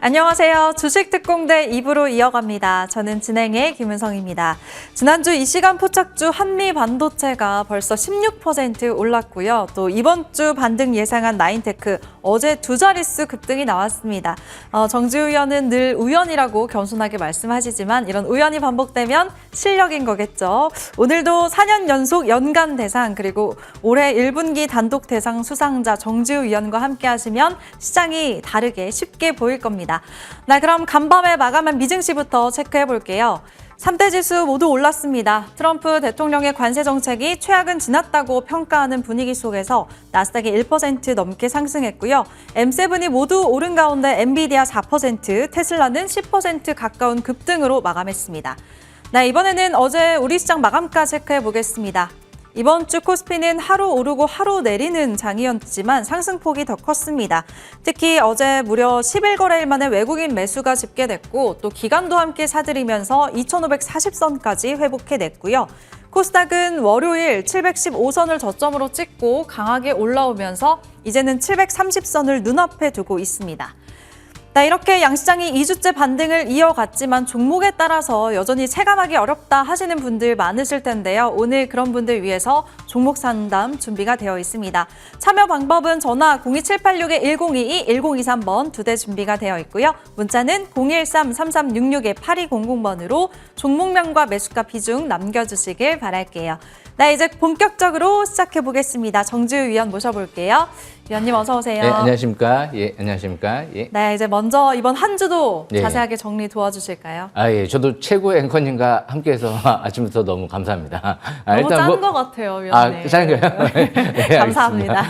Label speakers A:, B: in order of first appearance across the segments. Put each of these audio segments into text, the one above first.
A: 안녕하세요. 주식특공대 2부로 이어갑니다. 저는 진행의 김은성입니다. 지난주 이 시간 포착주 한미반도체가 벌써 16% 올랐고요. 또 이번 주 반등 예상한 나인테크 어제 두 자릿수 급등이 나왔습니다. 정지우 의원은 늘 우연이라고 겸손하게 말씀하시지만 이런 우연이 반복되면 실력인 거겠죠. 오늘도 4년 연속 연간 대상 그리고 올해 1분기 단독 대상 수상자 정지우 의원과 함께 하시면 시장이 다르게 쉽게 보일 겁니다. 네, 그럼 간밤에 마감한 미증시부터 체크해 볼게요. 3대 지수 모두 올랐습니다. 트럼프 대통령의 관세 정책이 최악은 지났다고 평가하는 분위기 속에서 나스닥이 1% 넘게 상승했고요. M7이 모두 오른 가운데 엔비디아 4%, 테슬라는 10% 가까운 급등으로 마감했습니다. 네, 이번에는 어제 우리 시장 마감가 체크해 보겠습니다. 이번 주 코스피는 하루 오르고 하루 내리는 장이었지만 상승폭이 더 컸습니다. 특히 어제 무려 11거래일 만에 외국인 매수가 집계됐고 또 기관도 함께 사들이면서 2,540선까지 회복해냈고요. 코스닥은 월요일 715선을 저점으로 찍고 강하게 올라오면서 이제는 730선을 눈앞에 두고 있습니다. 네, 이렇게 양시장이 2주째 반등을 이어갔지만 종목에 따라서 여전히 체감하기 어렵다 하시는 분들 많으실 텐데요. 오늘 그런 분들 위해서 종목 상담 준비가 되어 있습니다. 참여 방법은 전화 02786-1022, 1023번 두 대 준비가 되어 있고요. 문자는 013-3366-8200번으로 종목명과 매수가 비중 남겨주시길 바랄게요. 네, 이제 본격적으로 시작해 보겠습니다. 정지우 위원 모셔볼게요. 위원님 어서 오세요.
B: 네, 안녕하십니까. 예, 안녕하십니까. 예.
A: 네, 이제 먼저 이번 한 주도 자세하게 정리 도와주실까요?
B: 예, 저도 최고의 앵커님과 함께해서 아침부터 너무 감사합니다.
A: 너무 짠 것 같아요, 위원님.
B: 짠 거요? 네,
A: 감사합니다.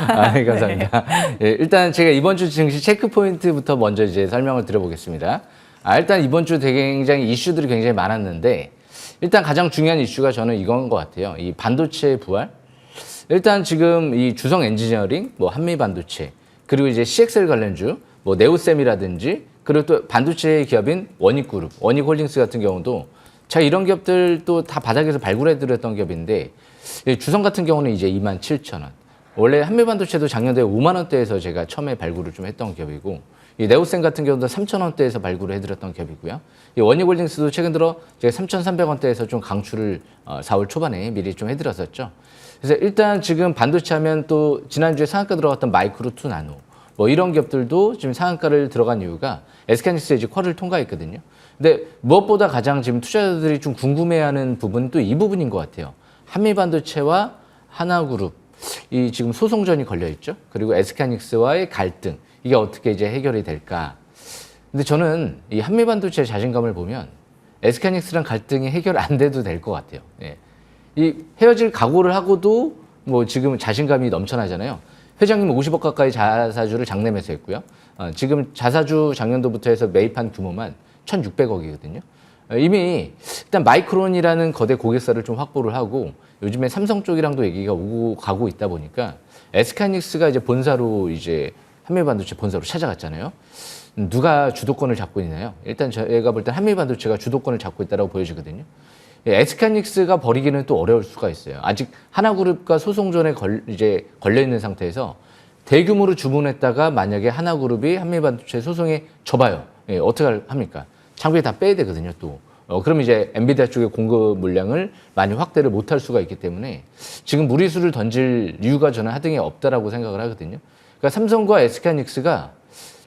B: 감사합니다. 예, 일단 제가 이번 주 증시 체크 포인트부터 먼저 이제 설명을 드려보겠습니다. 일단 이번 주 굉장히 이슈들이 굉장히 많았는데 일단 가장 중요한 이슈가 저는 이건 것 같아요. 이 반도체의 부활. 일단 지금 이 주성 엔지니어링, 뭐 한미 반도체, 그리고 이제 CXL 관련주, 뭐 네오셈이라든지, 그리고 또 반도체 기업인 원익그룹, 원익홀딩스 같은 경우도 자 이런 기업들도 다 바닥에서 발굴해드렸던 기업인데 주성 같은 경우는 이제 27,000원. 원래 한미 반도체도 작년도에 5만 원대에서 제가 처음에 발굴을 좀 했던 기업이고. 이 네오셈 같은 경우도 3,000원대에서 발굴을 해드렸던 기업이고요. 이 원익홀딩스도 최근 들어 제가 3,300원대에서 좀 강추를 4월 초반에 미리 좀 해드렸었죠. 그래서 일단 지금 반도체 하면 또 지난주에 상한가 들어갔던 마이크로 투 나노 뭐 이런 기업들도 지금 상한가를 들어간 이유가 SK하이닉스의 이제 쿼를 통과했거든요. 근데 무엇보다 가장 지금 투자자들이 좀 궁금해하는 부분은 또 이 부분인 것 같아요. 한미 반도체와 하나그룹 이 지금 소송전이 걸려 있죠. 그리고 SK하이닉스와의 갈등 이게 어떻게 이제 해결이 될까? 근데 저는 이 한미 반도체의 자신감을 보면 SK하이닉스랑 갈등이 해결 안 돼도 될 것 같아요. 예. 이 헤어질 각오를 하고도 뭐 지금 자신감이 넘쳐나잖아요. 회장님 50억 가까이 자사주를 장내 매수했고요. 지금 자사주 작년도부터 해서 매입한 규모만 1,600억이거든요. 이미 일단 마이크론이라는 거대 고객사를 좀 확보를 하고 요즘에 삼성 쪽이랑도 얘기가 오고 가고 있다 보니까 SK하이닉스가 이제 본사로 이제 한미반도체 본사로 찾아갔잖아요. 누가 주도권을 잡고 있나요? 일단 제가 볼 때 한미반도체가 주도권을 잡고 있다고 보여지거든요. SK하이닉스가 버리기는 또 어려울 수가 있어요. 아직 하나그룹과 소송전에 이제 걸려 있는 상태에서 대규모로 주문했다가 만약에 하나그룹이 한미반도체 소송에 져봐요. 어떻게 합니까? 장비 다 빼야 되거든요. 또 그럼 이제 엔비디아 쪽의 공급 물량을 많이 확대를 못할 수가 있기 때문에 지금 무리수를 던질 이유가 저는 하등에 없다라고 생각을 하거든요. 그러니까 삼성과 SK하이닉스가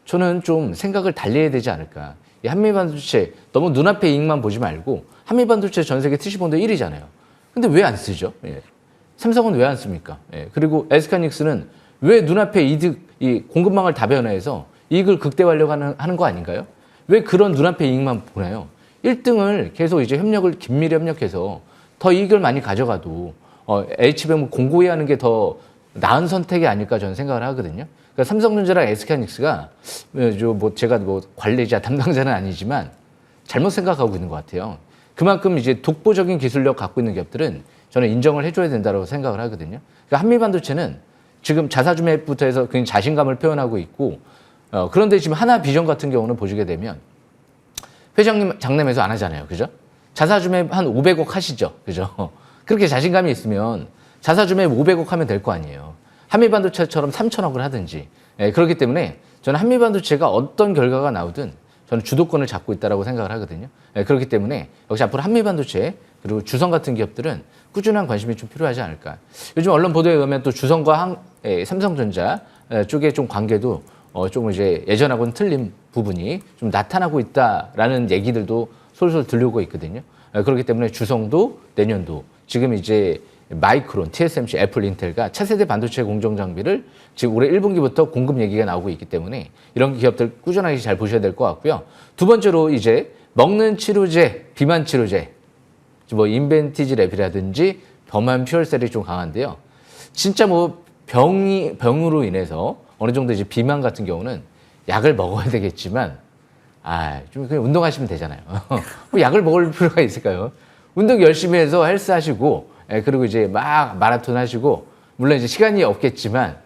B: 저는 좀 생각을 달리 해야 되지 않을까. 이 한미반도체 너무 눈앞에 이익만 보지 말고 한미반도체 전 세계 TC본도 1위잖아요. 근데 왜 안 쓰죠? 예. 삼성은 왜 안 씁니까? 예. 그리고 SK하이닉스는 왜 눈앞에 이 공급망을 다변화해서 이익을 극대화하려고 하는 거 아닌가요? 왜 그런 눈앞에 이익만 보나요? 1등을 계속 이제 긴밀히 협력해서 더 이익을 많이 가져가도 H뱀을 공고히 하는 게 더 나은 선택이 아닐까 저는 생각을 하거든요. 그러니까 삼성전자랑 SK하이닉스가 뭐 제가 뭐 관리자 담당자는 아니지만 잘못 생각하고 있는 것 같아요. 그만큼 이제 독보적인 기술력 갖고 있는 기업들은 저는 인정을 해줘야 된다고 생각을 하거든요. 그러니까 한미반도체는 지금 자사주 매입부터 해서 굉장히 자신감을 표현하고 있고 그런데 지금 하나비전 같은 경우는 보시게 되면 회장님 장내 매수 안 하잖아요. 그죠? 자사주 매입 한 500억 하시죠. 그죠? 그렇게 자신감이 있으면 자사주 매입 500억 하면 될 거 아니에요. 한미반도체처럼 3천억을 하든지. 그렇기 때문에 저는 한미반도체가 어떤 결과가 나오든 저는 주도권을 잡고 있다라고 생각을 하거든요. 그렇기 때문에 역시 앞으로 한미반도체 그리고 주성 같은 기업들은 꾸준한 관심이 좀 필요하지 않을까. 요즘 언론 보도에 의하면 또 주성과 삼성전자 쪽의 좀 관계도 조금 이제 예전하고는 틀린 부분이 좀 나타나고 있다라는 얘기들도 솔솔 들려오고 있거든요. 그렇기 때문에 주성도 내년도 지금 이제 마이크론, TSMC, 애플, 인텔과 차세대 반도체 공정 장비를 지금 올해 1분기부터 공급 얘기가 나오고 있기 때문에 이런 기업들 꾸준하게 잘 보셔야 될 것 같고요. 두 번째로 이제 먹는 치료제, 비만 치료제, 뭐 인벤티지 랩이라든지 범한 퓨얼셀이 좀 강한데요. 진짜 뭐 병으로 인해서 어느 정도 이제 비만 같은 경우는 약을 먹어야 되겠지만 좀 그냥 운동하시면 되잖아요. 뭐 약을 먹을 필요가 있을까요? 운동 열심히 해서 헬스 하시고 그리고 이제 막 마라톤 하시고 물론 이제 시간이 없겠지만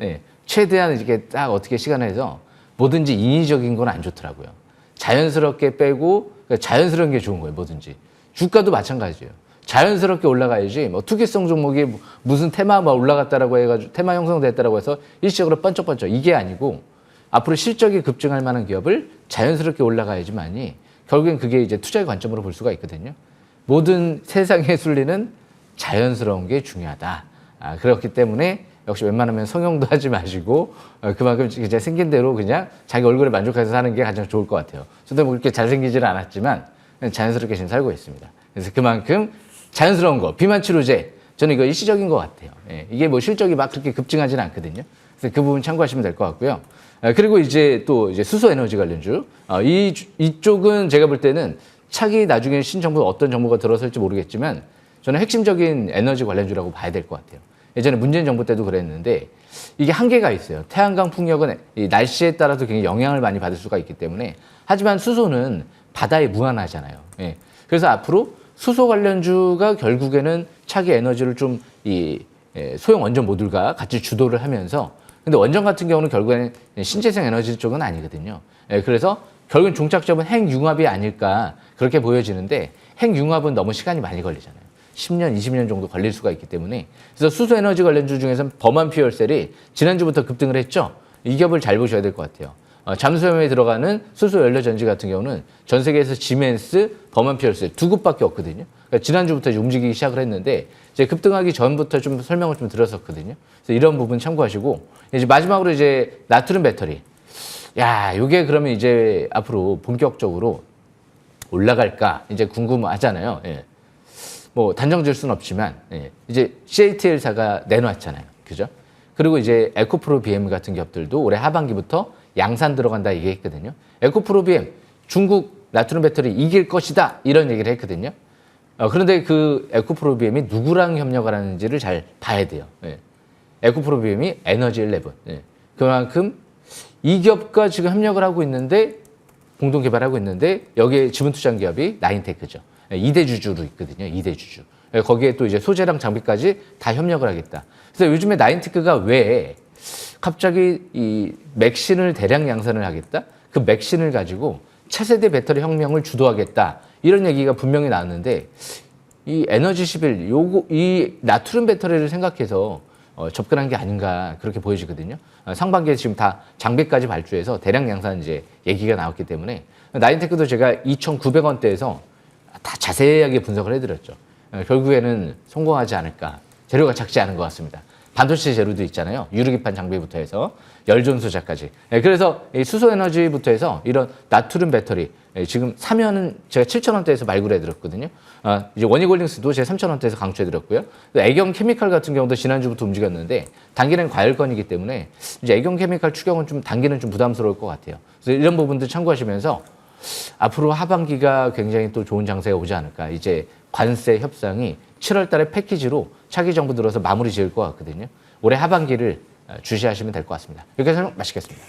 B: 최대한 이렇게 딱 어떻게 시간을 해서 뭐든지 인위적인 건 안 좋더라고요. 자연스럽게 빼고 자연스러운 게 좋은 거예요. 뭐든지. 주가도 마찬가지예요. 자연스럽게 올라가야지 뭐 투기성 종목이 무슨 테마가 올라갔다라고 해가지고 테마 형성됐다라고 해서 일시적으로 번쩍번쩍 이게 아니고 앞으로 실적이 급증할 만한 기업을 자연스럽게 올라가야지만이 결국엔 그게 이제 투자의 관점으로 볼 수가 있거든요. 모든 세상의 순리는 자연스러운 게 중요하다. 그렇기 때문에 역시 웬만하면 성형도 하지 마시고 그만큼 이제 생긴 대로 그냥 자기 얼굴에 만족해서 사는 게 가장 좋을 것 같아요. 저도 뭐 그렇게 잘생기지는 않았지만 자연스럽게 지금 살고 있습니다. 그래서 그만큼 자연스러운 거, 비만 치료제 저는 이거 일시적인 것 같아요. 이게 뭐 실적이 막 그렇게 급증하지는 않거든요. 그래서 그 부분 참고하시면 될 것 같고요. 그리고 이제 또 이제 수소 에너지 관련주 이쪽은 제가 볼 때는 차기 나중에 신정부 어떤 정부가 들어설지 모르겠지만 저는 핵심적인 에너지 관련주라고 봐야 될 것 같아요. 예전에 문재인 정부 때도 그랬는데 이게 한계가 있어요. 태양광 풍력은 이 날씨에 따라서 굉장히 영향을 많이 받을 수가 있기 때문에 하지만 수소는 바다에 무한하잖아요. 그래서 앞으로 수소 관련주가 결국에는 차기 에너지를 좀 소형 원전 모듈과 같이 주도를 하면서 근데 원전 같은 경우는 결국에는 신재생 에너지 쪽은 아니거든요. 그래서 결국엔 종착점은 핵융합이 아닐까 그렇게 보여지는데 핵융합은 너무 시간이 많이 걸리잖아요. 10년, 20년 정도 걸릴 수가 있기 때문에 그래서 수소에너지 관련주 중에서는 범한 퓨얼셀이 지난주부터 급등을 했죠. 이 기업을 잘 보셔야 될 것 같아요. 잠수함에 들어가는 수소 연료 전지 같은 경우는 전 세계에서 지멘스, 범한 퓨얼셀 두 곳밖에 없거든요. 그러니까 지난주부터 이제 움직이기 시작을 했는데 이제 급등하기 전부터 좀 설명을 좀 드렸었거든요. 그래서 이런 부분 참고하시고 이제 마지막으로 이제 나트륨 배터리. 이게 그러면 이제 앞으로 본격적으로 올라갈까 이제 궁금하잖아요. 뭐 단정 지을 수는 없지만 이제 CATL사가 내놨잖아요. 그죠? 그리고 이제 에코프로 BM 같은 기업들도 올해 하반기부터 양산 들어간다 얘기했거든요. 에코프로 BM 중국 나트륨 배터리 이길 것이다 이런 얘기를 했거든요. 그런데 그 에코프로 BM이 누구랑 협력을 하는지를 잘 봐야 돼요. 에코프로 BM이 에너지 11. 그만큼 이 기업과 지금 협력을 하고 있는데 공동 개발하고 있는데 여기에 지분 투자한 기업이 나인테크죠. 2대 주주로 있거든요. 2대 주주. 거기에 또 이제 소재랑 장비까지 다 협력을 하겠다. 그래서 요즘에 나인테크가 왜 갑자기 이 맥신을 대량 양산을 하겠다? 그 맥신을 가지고 차세대 배터리 혁명을 주도하겠다. 이런 얘기가 분명히 나왔는데 이 에너지 11, 이 나트륨 배터리를 생각해서 접근한 게 아닌가 그렇게 보여지거든요. 상반기에 지금 다 장비까지 발주해서 대량 양산 이제 얘기가 나왔기 때문에 나인테크도 제가 2,900원대에서 다 자세하게 분석을 해드렸죠. 결국에는 성공하지 않을까. 재료가 작지 않은 것 같습니다. 반도체 재료도 있잖아요. 유리기판 장비부터 해서 열전 소자까지. 그래서 수소에너지부터 해서 이런 나트륨 배터리 지금 사면은 제가 7,000원대에서 말구를 해드렸거든요. 이제 원익홀딩스도 제가 3,000원대에서 강추해드렸고요. 애경 케미칼 같은 경우도 지난주부터 움직였는데 단기는 과열권이기 때문에 이제 애경 케미칼 추경은 좀 단기는 좀 부담스러울 것 같아요. 그래서 이런 부분들 참고하시면서 앞으로 하반기가 굉장히 또 좋은 장세가 오지 않을까. 이제 관세 협상이 7월 달에 패키지로 차기 정부 들어서 마무리 지을 것 같거든요. 올해 하반기를 주시하시면 될 것 같습니다. 이렇게 설명 마치겠습니다.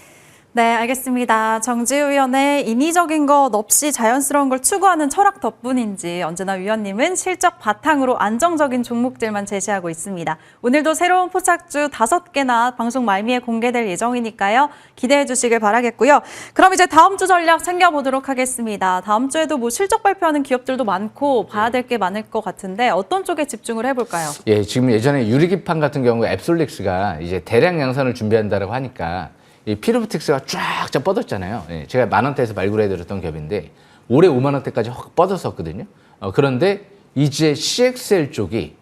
A: 네, 알겠습니다. 정지우 위원의 인위적인 것 없이 자연스러운 걸 추구하는 철학 덕분인지 언제나 위원님은 실적 바탕으로 안정적인 종목들만 제시하고 있습니다. 오늘도 새로운 포착주 5개나 방송 말미에 공개될 예정이니까요. 기대해 주시길 바라겠고요. 그럼 이제 다음 주 전략 챙겨보도록 하겠습니다. 다음 주에도 뭐 실적 발표하는 기업들도 많고 봐야 될 게 많을 것 같은데 어떤 쪽에 집중을 해볼까요?
B: 지금 예전에 유리기판 같은 경우 앱솔릭스가 이제 대량 양산을 준비한다고 하니까 이 피로부틱스가 쫙 뻗었잖아요. 예, 제가 10,000원대에서 발굴해드렸던 기업인데 올해 50,000원대까지 확 뻗었었거든요. 그런데 이제 CXL 쪽이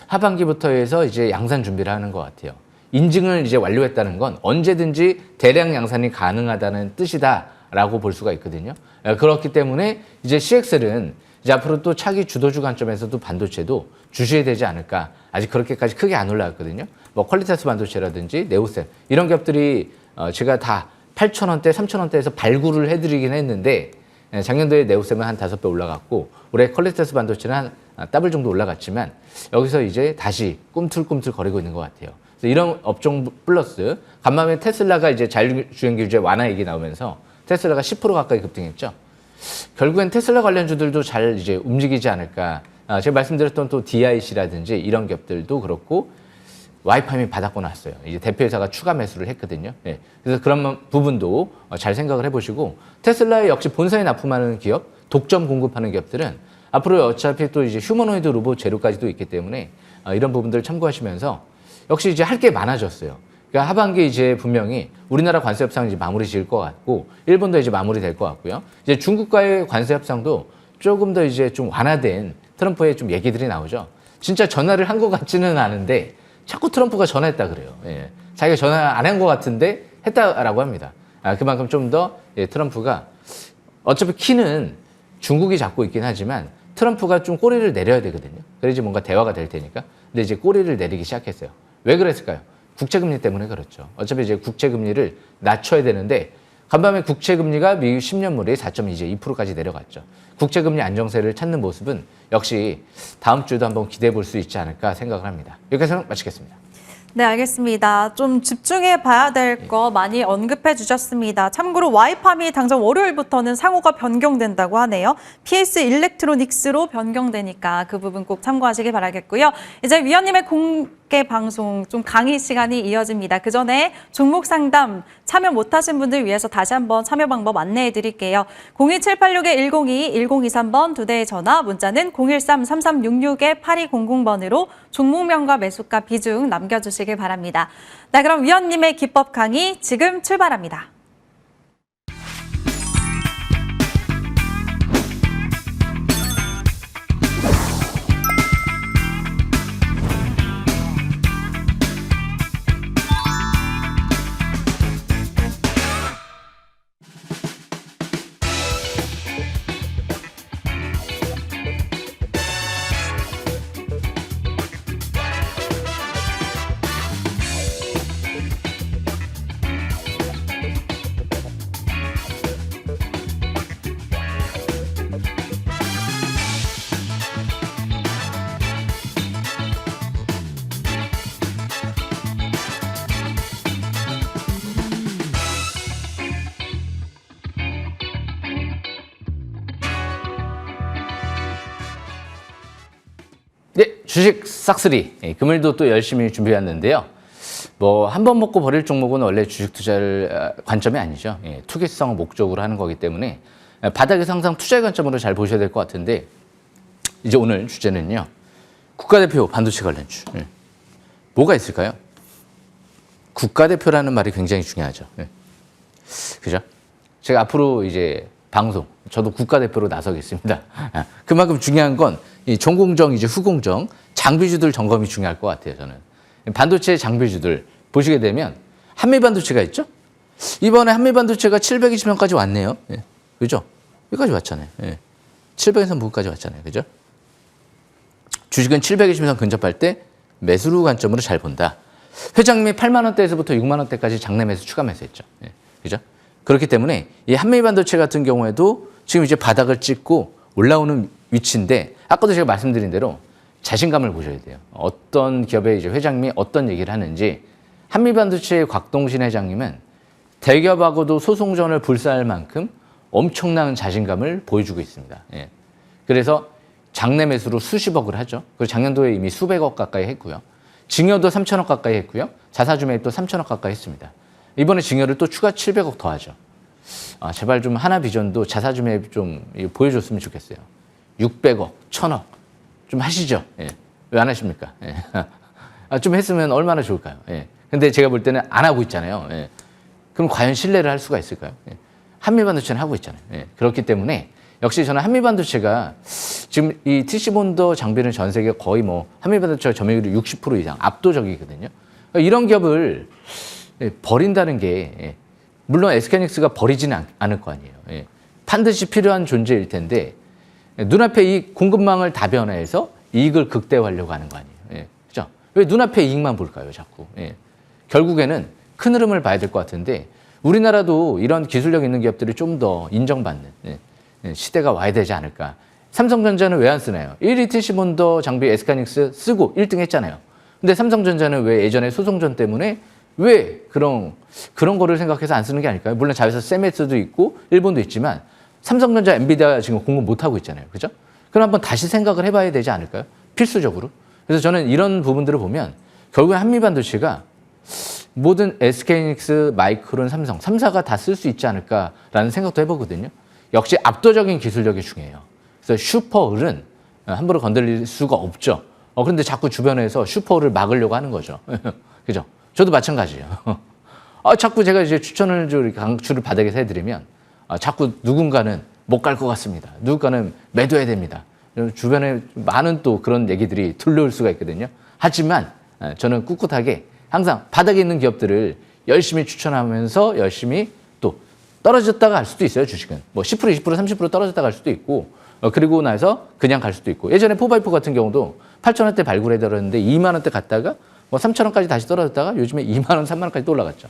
B: 하반기부터 해서 이제 양산 준비를 하는 것 같아요. 인증을 이제 완료했다는 건 언제든지 대량 양산이 가능하다는 뜻이다라고 볼 수가 있거든요. 그렇기 때문에 이제 CXL은 이제 앞으로 또 차기 주도주 관점에서도 반도체도 주시해야 되지 않을까. 아직 그렇게까지 크게 안 올라갔거든요. 뭐 퀄리타스 반도체라든지 네오셈 이런 기업들이 제가 다 8,000원대, 3,000원대에서 발굴을 해드리긴 했는데 작년도에 네오셈은 한 5배 올라갔고 올해 퀄리타스 반도체는 한 더블 정도 올라갔지만 여기서 이제 다시 꿈틀꿈틀 거리고 있는 것 같아요. 그래서 이런 업종 플러스 간밤에 테슬라가 이제 자율주행 규제 완화 얘기 나오면서 테슬라가 10% 가까이 급등했죠. 결국엔 테슬라 관련주들도 잘 이제 움직이지 않을까. 제가 말씀드렸던 또 DIC라든지 이런 기업들도 그렇고 와이파임이 바닥고 났어요. 이제 대표회사가 추가 매수를 했거든요. 네. 그래서 그런 부분도 잘 생각을 해보시고 테슬라에 역시 본사에 납품하는 기업, 독점 공급하는 기업들은 앞으로 어차피 또 이제 휴머노이드 로봇 재료까지도 있기 때문에 이런 부분들을 참고하시면서 역시 이제 할 게 많아졌어요. 그러니까 하반기 이제 분명히 우리나라 관세 협상 이제 마무리 지을 것 같고 일본도 이제 마무리 될 것 같고요. 이제 중국과의 관세 협상도 조금 더 이제 좀 완화된 트럼프의 좀 얘기들이 나오죠. 진짜 전화를 한 것 같지는 않은데 자꾸 트럼프가 전화했다 그래요. 예. 자기가 전화 안 한 것 같은데 했다라고 합니다. 그만큼 좀 더 트럼프가 어차피 키는 중국이 잡고 있긴 하지만 트럼프가 좀 꼬리를 내려야 되거든요. 그래야지 뭔가 대화가 될 테니까. 근데 이제 꼬리를 내리기 시작했어요. 왜 그랬을까요? 국채금리 때문에 그렇죠. 어차피 이제 국채금리를 낮춰야 되는데 간밤에 국채금리가 미국 10년물이 4.2%까지 내려갔죠. 국채금리 안정세를 찾는 모습은 역시 다음 주도 한번 기대해 볼 수 있지 않을까 생각을 합니다. 여기까지 마치겠습니다.
A: 네, 알겠습니다. 좀 집중해 봐야 될 거 많이 언급해 주셨습니다. 참고로 와이팜이 당장 월요일부터는 상호가 변경된다고 하네요. PS 일렉트로닉스로 변경되니까 그 부분 꼭 참고하시기 바라겠고요. 이제 위원님의 공개 방송 좀 강의 시간이 이어집니다. 그 전에 종목 상담 참여 못하신 분들 위해서 다시 한번 참여 방법 안내해 드릴게요. 02786-102, 1023번 두 대의 전화, 문자는 013-3366-8200번으로 종목명과 매수가 비중 남겨주시길 바랍니다. 네, 그럼 위원님의 기법 강의 지금 출발합니다.
B: 네, 주식 싹쓸이. 금일도 또 열심히 준비했는데요. 뭐 한 번 먹고 버릴 종목은 원래 주식 투자를 관점이 아니죠. 투기성 목적으로 하는 거기 때문에 바닥에서 항상 투자의 관점으로 잘 보셔야 될 것 같은데 이제 오늘 주제는요. 국가대표 반도체 관련주. 뭐가 있을까요? 국가대표라는 말이 굉장히 중요하죠. 그죠? 제가 앞으로 이제 방송, 저도 국가대표로 나서겠습니다. 그만큼 중요한 건 이 종공정, 이제 후공정, 장비주들 점검이 중요할 것 같아요, 저는. 반도체 장비주들 보시게 되면 한미반도체가 있죠? 이번에 한미반도체가 720원까지 왔네요. 그죠? 여기까지 왔잖아요. 700에서 무까지 왔잖아요. 그죠? 주식은 720선 근접할 때 매수로 관점으로 잘 본다. 회장님이 8만 원대에서부터 6만 원대까지 장내 매수 추가 매수했죠. 그죠? 그렇기 때문에 이 한미반도체 같은 경우에도 지금 이제 바닥을 찍고 올라오는 위치인데 아까도 제가 말씀드린 대로 자신감을 보셔야 돼요. 어떤 기업의 이제 회장님이 어떤 얘기를 하는지 한미반도체의 곽동신 회장님은 대기업하고도 소송전을 불사할 만큼 엄청난 자신감을 보여주고 있습니다. 그래서 장내 매수로 수십억을 하죠. 그리고 작년도에 이미 수백억 가까이 했고요. 증여도 3천억 가까이 했고요. 자사주 매입도 3천억 가까이 했습니다. 이번에 증여를 또 추가 700억 더 하죠. 제발 좀 하나비전도 자사주 매입 좀 보여줬으면 좋겠어요. 600억, 1000억 좀 하시죠. 왜 안 하십니까? 좀 했으면 얼마나 좋을까요? 근데 제가 볼 때는 안 하고 있잖아요. 그럼 과연 신뢰를 할 수가 있을까요? 예. 한미반도체는 하고 있잖아요. 예. 그렇기 때문에 역시 저는 한미반도체가 지금 이 TC본더 장비는 전 세계 거의 뭐 한미반도체 점유율이 60% 이상 압도적이거든요. 그러니까 이런 기업을 버린다는 게 물론 SK하이닉스가 버리지는 않을 거 아니에요. 반드시 필요한 존재일 텐데 눈앞에 이 공급망을 다변화해서 이익을 극대화하려고 하는 거 아니에요. 그죠? 왜 눈앞에 이익만 볼까요, 자꾸? 결국에는 큰 흐름을 봐야 될 것 같은데 우리나라도 이런 기술력 있는 기업들이 좀 더 인정받는 시대가 와야 되지 않을까. 삼성전자는 왜 안 쓰나요? 1위 TC본더 장비 SK하이닉스 쓰고 1등 했잖아요. 근데 삼성전자는 왜 예전에 소송전 때문에 왜 그런 거를 생각해서 안 쓰는 게 아닐까요? 물론 자회사 세메스도 있고 일본도 있지만 삼성전자, 엔비디아 지금 공급 못 하고 있잖아요. 그죠? 그럼 한번 다시 생각을 해봐야 되지 않을까요? 필수적으로. 그래서 저는 이런 부분들을 보면 결국에 한미반도체가 모든 SK하이닉스, 마이크론, 삼성, 3사가 다 쓸 수 있지 않을까라는 생각도 해보거든요. 역시 압도적인 기술력이 중요해요. 그래서 슈퍼을은 함부로 건드릴 수가 없죠. 그런데 자꾸 주변에서 슈퍼을을 막으려고 하는 거죠. 그죠? 저도 마찬가지예요. 자꾸 제가 이제 추천을 강추를 바닥에서 해드리면 자꾸 누군가는 못 갈 것 같습니다. 누군가는 매도해야 됩니다. 주변에 많은 또 그런 얘기들이 들려올 수가 있거든요. 하지만 저는 꿋꿋하게 항상 바닥에 있는 기업들을 열심히 추천하면서 열심히 또 떨어졌다가 갈 수도 있어요. 주식은 뭐 10%, 20%, 30% 떨어졌다가 갈 수도 있고 그리고 나서 그냥 갈 수도 있고 예전에 포바이포 같은 경우도 8,000원대 발굴해들었는데 2만 원대 갔다가 뭐 3,000원까지 다시 떨어졌다가 요즘에 2만 원, 3만 원까지 또 올라갔죠.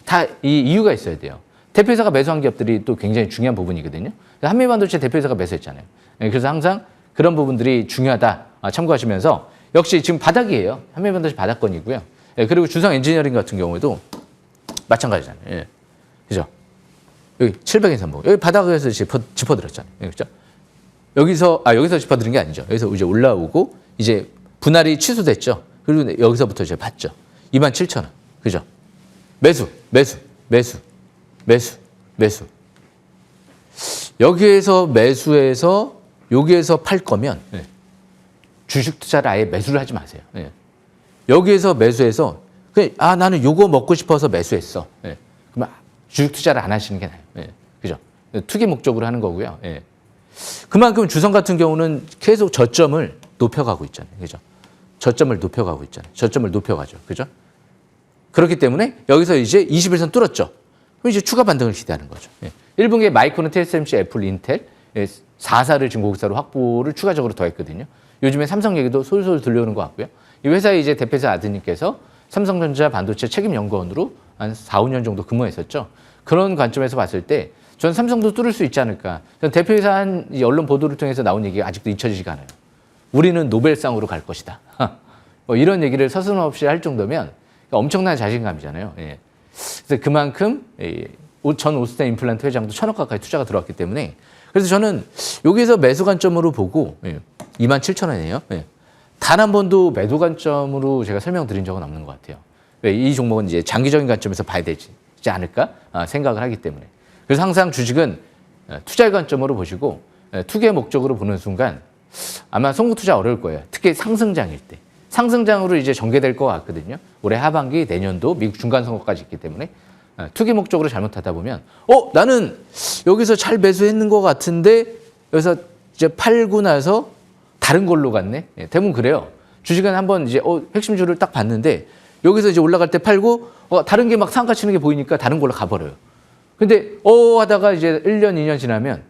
B: 다 이 이유가 있어야 돼요. 대표이사가 매수한 기업들이 또 굉장히 중요한 부분이거든요. 한미반도체 대표이사가 매수했잖아요. 그래서 항상 그런 부분들이 중요하다 참고하시면서 역시 지금 바닥이에요. 한미반도체 바닥권이고요. 그리고 주성 엔지니어링 같은 경우에도 마찬가지잖아요. 그죠? 여기 700인 여기 바닥에서 짚어드렸잖아요. 그죠? 여기서 짚어드린 게 아니죠. 여기서 이제 올라오고 이제 분할이 취소됐죠. 그리고 여기서부터 이제 봤죠. 27,000원. 그죠? 매수. 여기에서 매수해서 여기에서 팔 거면 주식 투자를 아예 매수를 하지 마세요. 여기에서 매수해서 나는 요거 먹고 싶어서 매수했어. 그러면 주식 투자를 안 하시는 게 나아요. 그죠? 투기 목적으로 하는 거고요. 그만큼 주성 같은 경우는 계속 저점을 높여가고 있잖아요. 그죠? 저점을 높여가죠. 그죠? 그렇기 때문에 여기서 이제 21선 뚫었죠. 그럼 이제 추가 반등을 기대하는 거죠. 1분기에 마이크론, TSMC, 애플, 인텔 4사를 지금 고객사로 확보를 추가적으로 더했거든요. 요즘에 삼성 얘기도 솔솔 들려오는 것 같고요. 이 회사의 이제 대표이사 아드님께서 삼성전자 반도체 책임연구원으로 한 4, 5년 정도 근무했었죠. 그런 관점에서 봤을 때 전 삼성도 뚫을 수 있지 않을까. 전 대표이사 한 언론 보도를 통해서 나온 얘기가 아직도 잊혀지지가 않아요. 우리는 노벨상으로 갈 것이다. 이런 얘기를 서슴없이 할 정도면 엄청난 자신감이잖아요. 그래서 그만큼 전 오스틴 임플란트 회장도 1,000억 가까이 투자가 들어왔기 때문에 그래서 저는 여기서 매수 관점으로 보고 27,000원이에요. 단 한 번도 매도 관점으로 제가 설명드린 적은 없는 것 같아요. 이 종목은 이제 장기적인 관점에서 봐야 되지 않을까 생각을 하기 때문에. 그래서 항상 주식은 투자의 관점으로 보시고 투기의 목적으로 보는 순간 아마 송구 투자 어려울 거예요. 특히 상승장일 때. 상승장으로 이제 전개될 것 같거든요. 올해 하반기, 내년도 미국 중간선거까지 있기 때문에 투기 목적으로 잘못하다 보면 나는 여기서 잘 매수했는 것 같은데 여기서 이제 팔고 나서 다른 걸로 갔네. 대부분 그래요. 주식은 한번 이제 핵심주를 딱 봤는데 여기서 이제 올라갈 때 팔고 다른 게 막 상가 치는 게 보이니까 다른 걸로 가버려요. 근데 하다가 이제 1년, 2년 지나면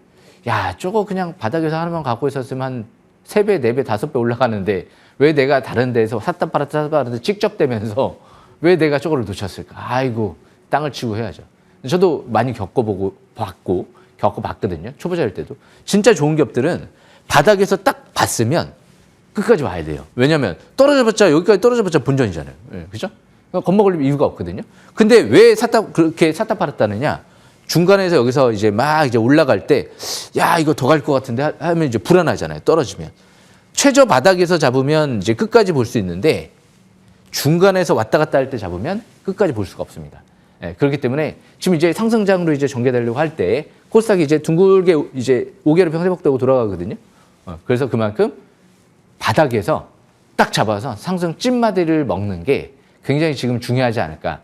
B: 야, 저거 그냥 바닥에서 하나만 갖고 있었으면 한 3배, 4배, 5배 올라가는데 왜 내가 다른 데서 샀다 팔았다 찍적대면서 왜 내가 저거를 놓쳤을까? 아이고, 땅을 치고 해야죠. 저도 많이 겪어봤거든요. 초보자일 때도. 진짜 좋은 기업들은 바닥에서 딱 봤으면 끝까지 와야 돼요. 왜냐면 여기까지 떨어져봤자 본전이잖아요. 그죠? 겁먹을 이유가 없거든요. 근데 왜 그렇게 샀다 팔았다느냐? 중간에서 여기서 이제 막 이제 올라갈 때, 야, 이거 더 갈 것 같은데 하면 이제 불안하잖아요. 떨어지면. 최저 바닥에서 잡으면 이제 끝까지 볼 수 있는데, 중간에서 왔다 갔다 할 때 잡으면 끝까지 볼 수가 없습니다. 그렇기 때문에 지금 이제 상승장으로 이제 전개되려고 할 때, 코스닥이 이제 둥글게 이제 5개월 평세복되고 돌아가거든요. 그래서 그만큼 바닥에서 딱 잡아서 상승 찐마디를 먹는 게 굉장히 지금 중요하지 않을까.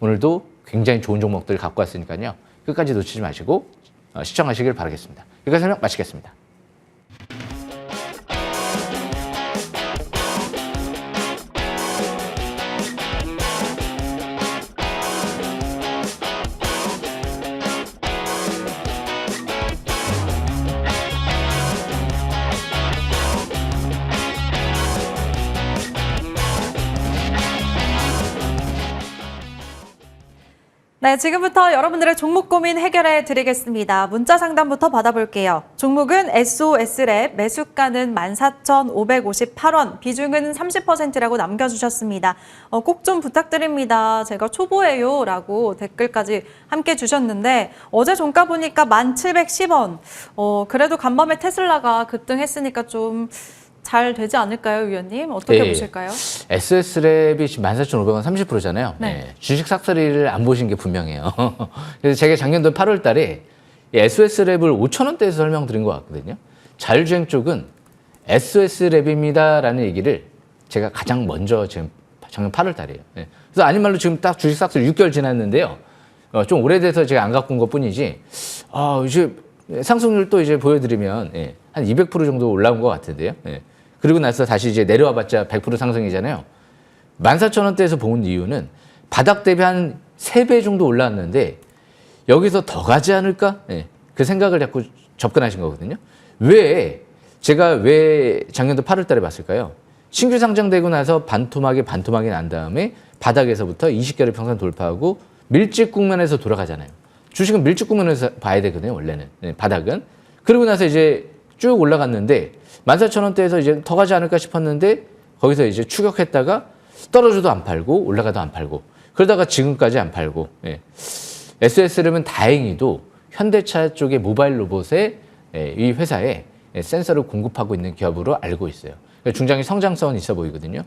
B: 오늘도 굉장히 좋은 종목들 갖고 왔으니까요. 끝까지 놓치지 마시고 시청하시길 바라겠습니다. 여기까지 설명 마치겠습니다.
A: 네, 지금부터 여러분들의 종목 고민 해결해 드리겠습니다. 문자 상담부터 받아볼게요. 종목은 SOS랩, 매수가는 14,558원, 비중은 30%라고 남겨주셨습니다. 꼭 좀 부탁드립니다. 제가 초보예요 라고 댓글까지 함께 주셨는데 어제 종가 보니까 1,710원. 그래도 간밤에 테슬라가 급등했으니까 좀 잘 되지 않을까요, 위원님? 어떻게 보실까요?
B: SS랩이 지금 14,500원 30%잖아요.
A: 네.
B: 주식 삭스리를 안 보신 게 분명해요. 그래서 제가 작년도 8월 달에 SS랩을 5,000원대에서 설명드린 것 같거든요. 자율주행 쪽은 SS랩입니다라는 얘기를 제가 가장 먼저 지금 작년 8월 달이에요. 그래서 아닌 말로 지금 딱 주식 삭스리 6개월 지났는데요. 좀 오래돼서 제가 안 갖고 온 것 뿐이지, 이제 상승률 또 이제 보여드리면 한 200% 정도 올라온 것 같은데요. 그리고 나서 다시 이제 내려와봤자 100% 상승이잖아요. 14,000원대에서 본 이유는 바닥 대비 한 3배 정도 올라왔는데 여기서 더 가지 않을까? 그 생각을 자꾸 접근하신 거거든요. 제가 왜 작년도 8월 달에 봤을까요? 신규 상장되고 나서 반토막이 난 다음에 바닥에서부터 20개를 평선 돌파하고 밀집 국면에서 돌아가잖아요. 주식은 밀집 국면에서 봐야 되거든요, 원래는. 바닥은. 그리고 나서 이제 쭉 올라갔는데 14,000원대에서 이제 더 가지 않을까 싶었는데 거기서 이제 추격했다가 떨어져도 안 팔고 올라가도 안 팔고 그러다가 지금까지 안 팔고. SSL은 다행히도 현대차 쪽의 모바일 로봇에 이 회사에 센서를 공급하고 있는 기업으로 알고 있어요. 중장기 성장성은 있어 보이거든요.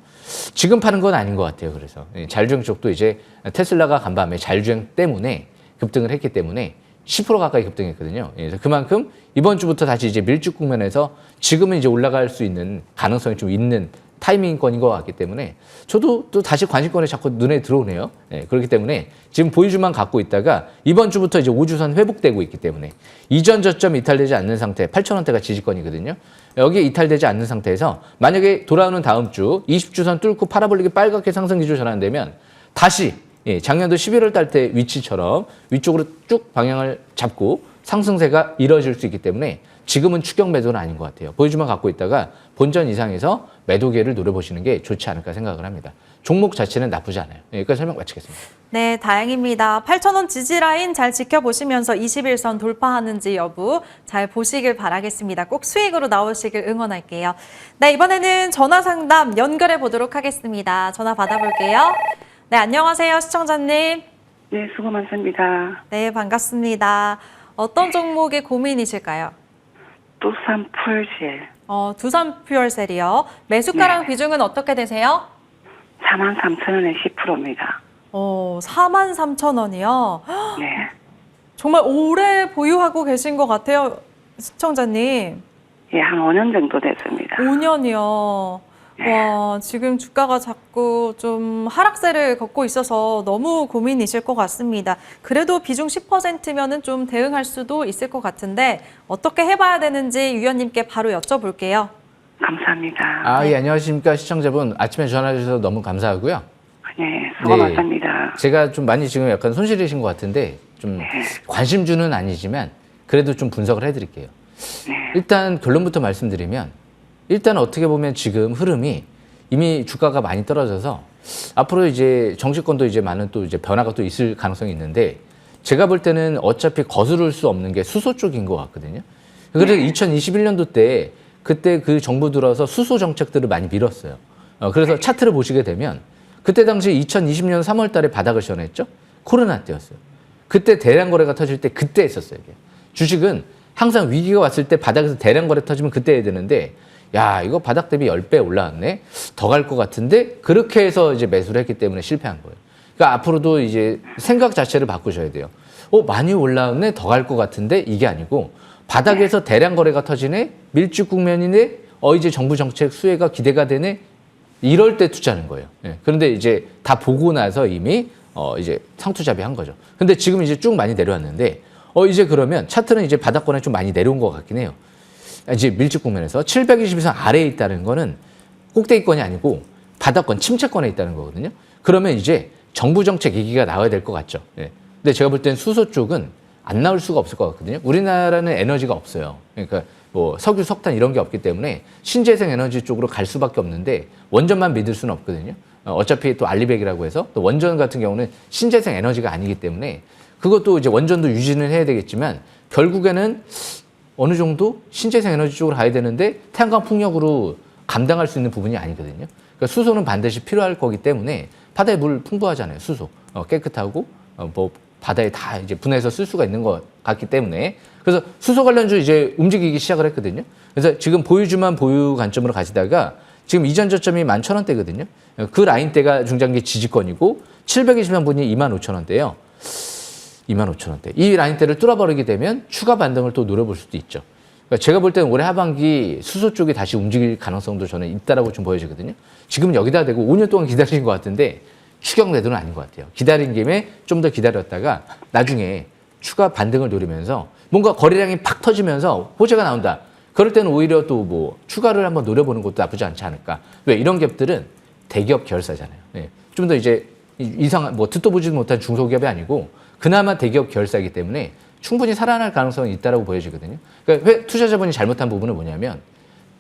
B: 지금 파는 건 아닌 것 같아요. 그래서 자율주행 쪽도 이제 테슬라가 간밤에 자율주행 때문에 급등을 했기 때문에 10% 가까이 급등했거든요. 그래서 그만큼 이번 주부터 다시 이제 밀집 국면에서 지금은 이제 올라갈 수 있는 가능성이 좀 있는 타이밍권인 것 같기 때문에 저도 또 다시 관심권에 자꾸 눈에 들어오네요. 그렇기 때문에 지금 보유주만 갖고 있다가 이번 주부터 이제 5주선 회복되고 있기 때문에 이전 저점 이탈되지 않는 상태 8,000원대가 지지권이거든요. 여기에 이탈되지 않는 상태에서 만약에 돌아오는 다음 주 20주선 뚫고 파라볼릭이 빨갛게 상승 기조 전환되면 다시 작년도 11월 달 때 위치처럼 위쪽으로 쭉 방향을 잡고 상승세가 이뤄질 수 있기 때문에 지금은 추격 매도는 아닌 것 같아요. 보유주만 갖고 있다가 본전 이상에서 매도 기회를 노려보시는 게 좋지 않을까 생각을 합니다. 종목 자체는 나쁘지 않아요. 여기까지 설명 마치겠습니다.
A: 네, 다행입니다. 8,000원 지지라인 잘 지켜보시면서 21선 돌파하는지 여부 잘 보시길 바라겠습니다. 꼭 수익으로 나오시길 응원할게요. 네, 이번에는 전화 상담 연결해 보도록 하겠습니다. 전화 받아볼게요. 네, 안녕하세요, 시청자님.
C: 네, 수고 많습니다.
A: 네, 반갑습니다. 어떤 종목의 고민이실까요?
C: 두산 풀젤
A: 두산 퓨얼셀이요. 매수가랑
C: 네.
A: 비중은 어떻게 되세요?
C: 43,000원에 10%입니다.
A: 43,000원이요.
C: 네.
A: 정말 오래 보유하고 계신 것 같아요, 시청자님.
C: 예, 한 5년 정도 됐습니다.
A: 5년이요. 와, 지금 주가가 자꾸 좀 하락세를 걷고 있어서 너무 고민이실 것 같습니다. 그래도 비중 10%면은 좀 대응할 수도 있을 것 같은데 어떻게 해봐야 되는지 위원님께 바로 여쭤볼게요.
C: 감사합니다.
B: 예, 안녕하십니까 시청자분. 아침에 전화 주셔서 너무 감사하고요.
C: 네, 수고 많습니다.
B: 제가 좀 많이 지금 약간 손실이신 것 같은데 좀 관심주는 아니지만 그래도 좀 분석을 해드릴게요. 일단 결론부터 말씀드리면 일단 어떻게 보면 지금 흐름이 이미 주가가 많이 떨어져서 앞으로 이제 정치권도 이제 많은 또 이제 변화가 또 있을 가능성이 있는데 제가 볼 때는 어차피 거스를 수 없는 게 수소 쪽인 것 같거든요. 그래서 2021년도 때 그때 그 정부 들어서 수소 정책들을 많이 밀었어요. 그래서 차트를 보시게 되면 그때 당시 2020년 3월 달에 바닥을 시현했죠. 코로나 때였어요. 그때 대량 거래가 터질 때 그때 했었어요. 이게. 주식은 항상 위기가 왔을 때 바닥에서 대량 거래 터지면 그때 해야 되는데 야, 이거 바닥 대비 10배 올라왔네. 더 갈 것 같은데 그렇게 해서 이제 매수를 했기 때문에 실패한 거예요. 그러니까 앞으로도 이제 생각 자체를 바꾸셔야 돼요. 많이 올라왔네. 더 갈 것 같은데 이게 아니고 바닥에서 대량 거래가 터지네. 밀집 국면이네. 이제 정부 정책 수혜가 기대가 되네. 이럴 때 투자하는 거예요. 그런데 이제 다 보고 나서 이미 이제 상투잡이 한 거죠. 근데 지금 이제 쭉 많이 내려왔는데 이제 그러면 차트는 이제 바닥권에 좀 많이 내려온 것 같긴 해요. 이제 밀집 국면에서 720선 아래에 있다는 거는 꼭대기권이 아니고 바닥권, 침체권에 있다는 거거든요. 그러면 이제 정부 정책 얘기가 나와야 될 것 같죠. 예. 근데 제가 볼 땐 수소 쪽은 안 나올 수가 없을 것 같거든요. 우리나라는 에너지가 없어요. 그러니까 뭐 석유, 석탄 이런 게 없기 때문에 신재생 에너지 쪽으로 갈 수밖에 없는데 원전만 믿을 수는 없거든요. 어차피 또 알리백이라고 해서 또 원전 같은 경우는 신재생 에너지가 아니기 때문에 그것도 이제 원전도 유지는 해야 되겠지만 결국에는 어느 정도 신재생 에너지 쪽으로 가야 되는데 태양광 풍력으로 감당할 수 있는 부분이 아니거든요. 그러니까 수소는 반드시 필요할 거기 때문에 바다에 물 풍부하잖아요. 수소 깨끗하고 뭐 바다에 다 이제 분해해서 쓸 수가 있는 것 같기 때문에 그래서 수소 관련주 이제 움직이기 시작을 했거든요. 그래서 지금 보유주만 보유 관점으로 가시다가 지금 이전 저점이 11,000원대거든요. 그 라인대가 중장기 지지권이고 720만 분이 25,000원대예요. 25,000원대. 이 라인대를 뚫어버리게 되면 추가 반등을 또 노려볼 수도 있죠. 그러니까 제가 볼 때는 올해 하반기 수소 쪽이 다시 움직일 가능성도 저는 있다라고 좀 보여지거든요. 지금 여기다 대고 5년 동안 기다린 것 같은데 추경 매도는 아닌 것 같아요. 기다린 김에 좀 더 기다렸다가 나중에 추가 반등을 노리면서 뭔가 거래량이 팍 터지면서 호재가 나온다. 그럴 때는 오히려 또 뭐 추가를 한번 노려보는 것도 나쁘지 않지 않을까. 왜 이런 기업들은 대기업 계열사잖아요. 예. 좀 더 이제 이상한 뭐 듣도 보지도 못한 중소기업이 아니고 그나마 대기업 계열사이기 때문에 충분히 살아날 가능성이 있다라고 보여지거든요. 그러니까 투자자분이 잘못한 부분은 뭐냐면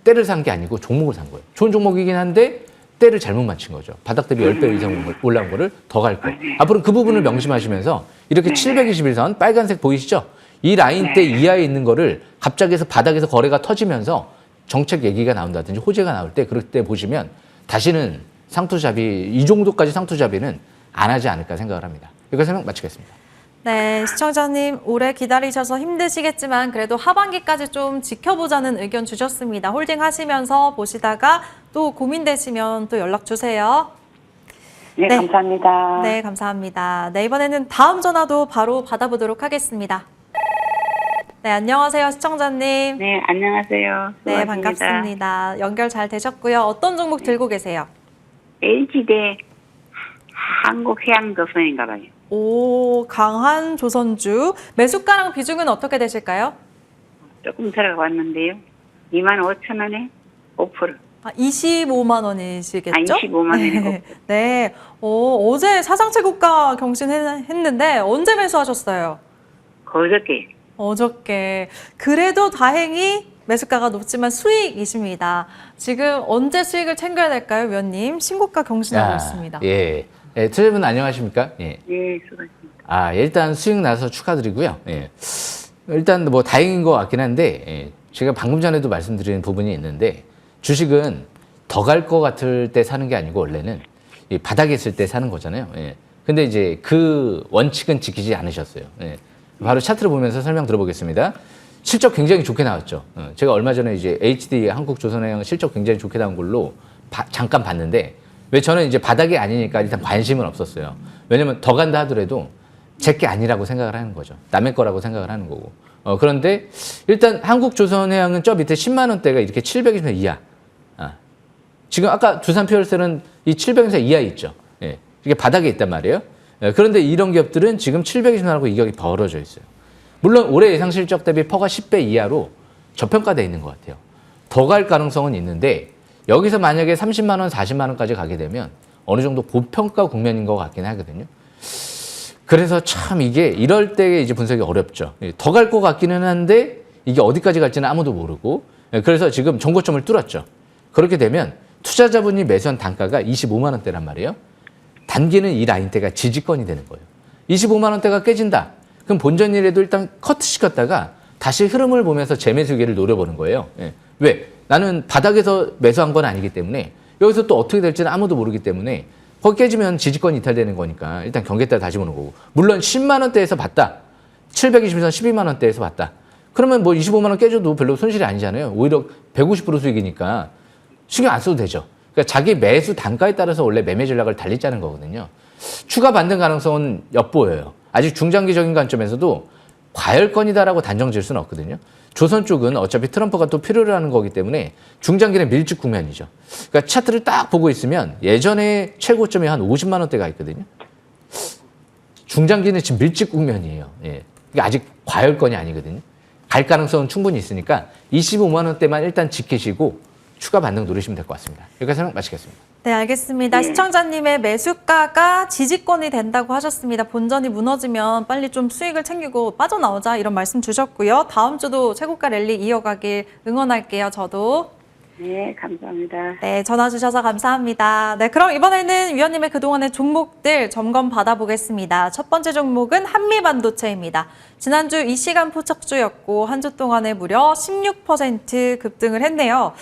B: 때를 산 게 아니고 종목을 산 거예요. 좋은 종목이긴 한데 때를 잘못 맞춘 거죠. 바닥 대비 10배 이상 올라온 거를 더 갈 거. 앞으로 그 부분을 명심하시면서 이렇게 721선 빨간색 보이시죠? 이 라인대 이하에 있는 거를 갑자기 해서 바닥에서 거래가 터지면서 정책 얘기가 나온다든지 호재가 나올 때 그럴 때 보시면 다시는 상투잡이 이 정도까지 상투잡이는 안 하지 않을까 생각을 합니다. 여기서 설명 마치겠습니다.
A: 네, 시청자님 오래 기다리셔서 힘드시겠지만 그래도 하반기까지 좀 지켜보자는 의견 주셨습니다. 홀딩 하시면서 보시다가 또 고민되시면 또 연락 주세요.
C: 네, 감사합니다.
A: 네, 감사합니다. 네, 이번에는 다음 전화도 바로 받아보도록 하겠습니다. 네, 안녕하세요, 시청자님.
C: 네, 안녕하세요.
A: 네,
C: 수고하십니다.
A: 반갑습니다. 연결 잘 되셨고요. 어떤 종목 들고 계세요?
C: LG대 한국해양조선인가 봐요.
A: 오, 강한 조선주. 매수가랑 비중은 어떻게 되실까요?
C: 조금 들어가 왔는데요. 25,000원에 5%.
A: 25만 원이시겠죠?
C: 25만 원이고.
A: 네. 네. 어제 사상 최고가 경신했는데 언제 매수하셨어요?
C: 그저께.
A: 어저께. 그래도 다행히 매수가가 높지만 수익이십니다. 지금 언제 수익을 챙겨야 될까요, 위원님? 신고가 경신하고 있습니다.
B: 예. 예, 투자자분 안녕하십니까? 예.
C: 네, 수고하십니다.
B: 일단 수익 나서 축하드리고요. 예. 일단 뭐 다행인 것 같긴 한데, 예. 제가 방금 전에도 말씀드린 부분이 있는데, 주식은 더 갈 것 같을 때 사는 게 아니고, 원래는 이 바닥에 있을 때 사는 거잖아요. 예. 근데 이제 그 원칙은 지키지 않으셨어요. 예. 바로 차트를 보면서 설명 들어보겠습니다. 실적 굉장히 좋게 나왔죠. 제가 얼마 전에 이제 HD 한국조선해양 실적 굉장히 좋게 나온 걸로 잠깐 봤는데, 왜 저는 이제 바닥이 아니니까 일단 관심은 없었어요. 왜냐면 더 간다 하더라도 제 게 아니라고 생각을 하는 거죠. 남의 거라고 생각을 하는 거고. 그런데 일단 한국조선해양은 저 밑에 10만 원대가 이렇게 720원 이하. 지금 아까 두산퓨얼셀은 이 700원 이하에 있죠. 예, 이게 바닥에 있단 말이에요. 그런데 이런 기업들은 지금 720원하고 이격이 벌어져 있어요. 물론 올해 예상 실적 대비 퍼가 10배 이하로 저평가되어 있는 것 같아요. 더 갈 가능성은 있는데 여기서 만약에 30만 원, 40만 원까지 가게 되면 어느 정도 고평가 국면인 것 같긴 하거든요. 그래서 참 이게 이럴 때 이제 분석이 어렵죠. 더 갈 것 같기는 한데 이게 어디까지 갈지는 아무도 모르고 그래서 지금 정고점을 뚫었죠. 그렇게 되면 투자자분이 매수한 단가가 25만 원대란 말이에요. 단기는 이 라인대가 지지권이 되는 거예요. 25만 원대가 깨진다. 그럼 본전일에도 일단 커트 시켰다가 다시 흐름을 보면서 재매수기를 노려보는 거예요. 예. 왜? 나는 바닥에서 매수한 건 아니기 때문에 여기서 또 어떻게 될지는 아무도 모르기 때문에 거기 깨지면 지지권이 이탈되는 거니까 일단 경계 따라 다시 보는 거고. 물론 10만 원대에서 봤다. 720에서 12만 원대에서 봤다. 그러면 뭐 25만 원 깨져도 별로 손실이 아니잖아요. 오히려 150% 수익이니까 신경 안 써도 되죠. 그러니까 자기 매수 단가에 따라서 원래 매매 전략을 달리자는 거거든요. 추가 반등 가능성은 엿보여요. 아직 중장기적인 관점에서도 과열권이다라고 단정 지을 수는 없거든요. 조선 쪽은 어차피 트럼프가 또 필요로 하는 거기 때문에 중장기는 밀집 국면이죠. 그러니까 차트를 딱 보고 있으면 예전에 최고점이 한 50만 원대가 있거든요. 중장기는 지금 밀집 국면이에요. 예. 이게 아직 과열권이 아니거든요. 갈 가능성은 충분히 있으니까 25만 원대만 일단 지키시고 추가 반등 누르시면 될 것 같습니다. 여기까지 설명 마치겠습니다.
A: 네, 알겠습니다.
C: 네.
A: 시청자님의 매수가가 지지권이 된다고 하셨습니다. 본전이 무너지면 빨리 좀 수익을 챙기고 빠져나오자 이런 말씀 주셨고요. 다음 주도 최고가 랠리 이어가길 응원할게요. 저도.
C: 네, 감사합니다.
A: 네, 전화 주셔서 감사합니다. 네, 그럼 이번에는 위원님의 그동안의 종목들 점검 받아보겠습니다. 첫 번째 종목은 한미반도체입니다. 지난주 이 시간 포착주였고 한 주 동안에 무려 16% 급등을 했네요.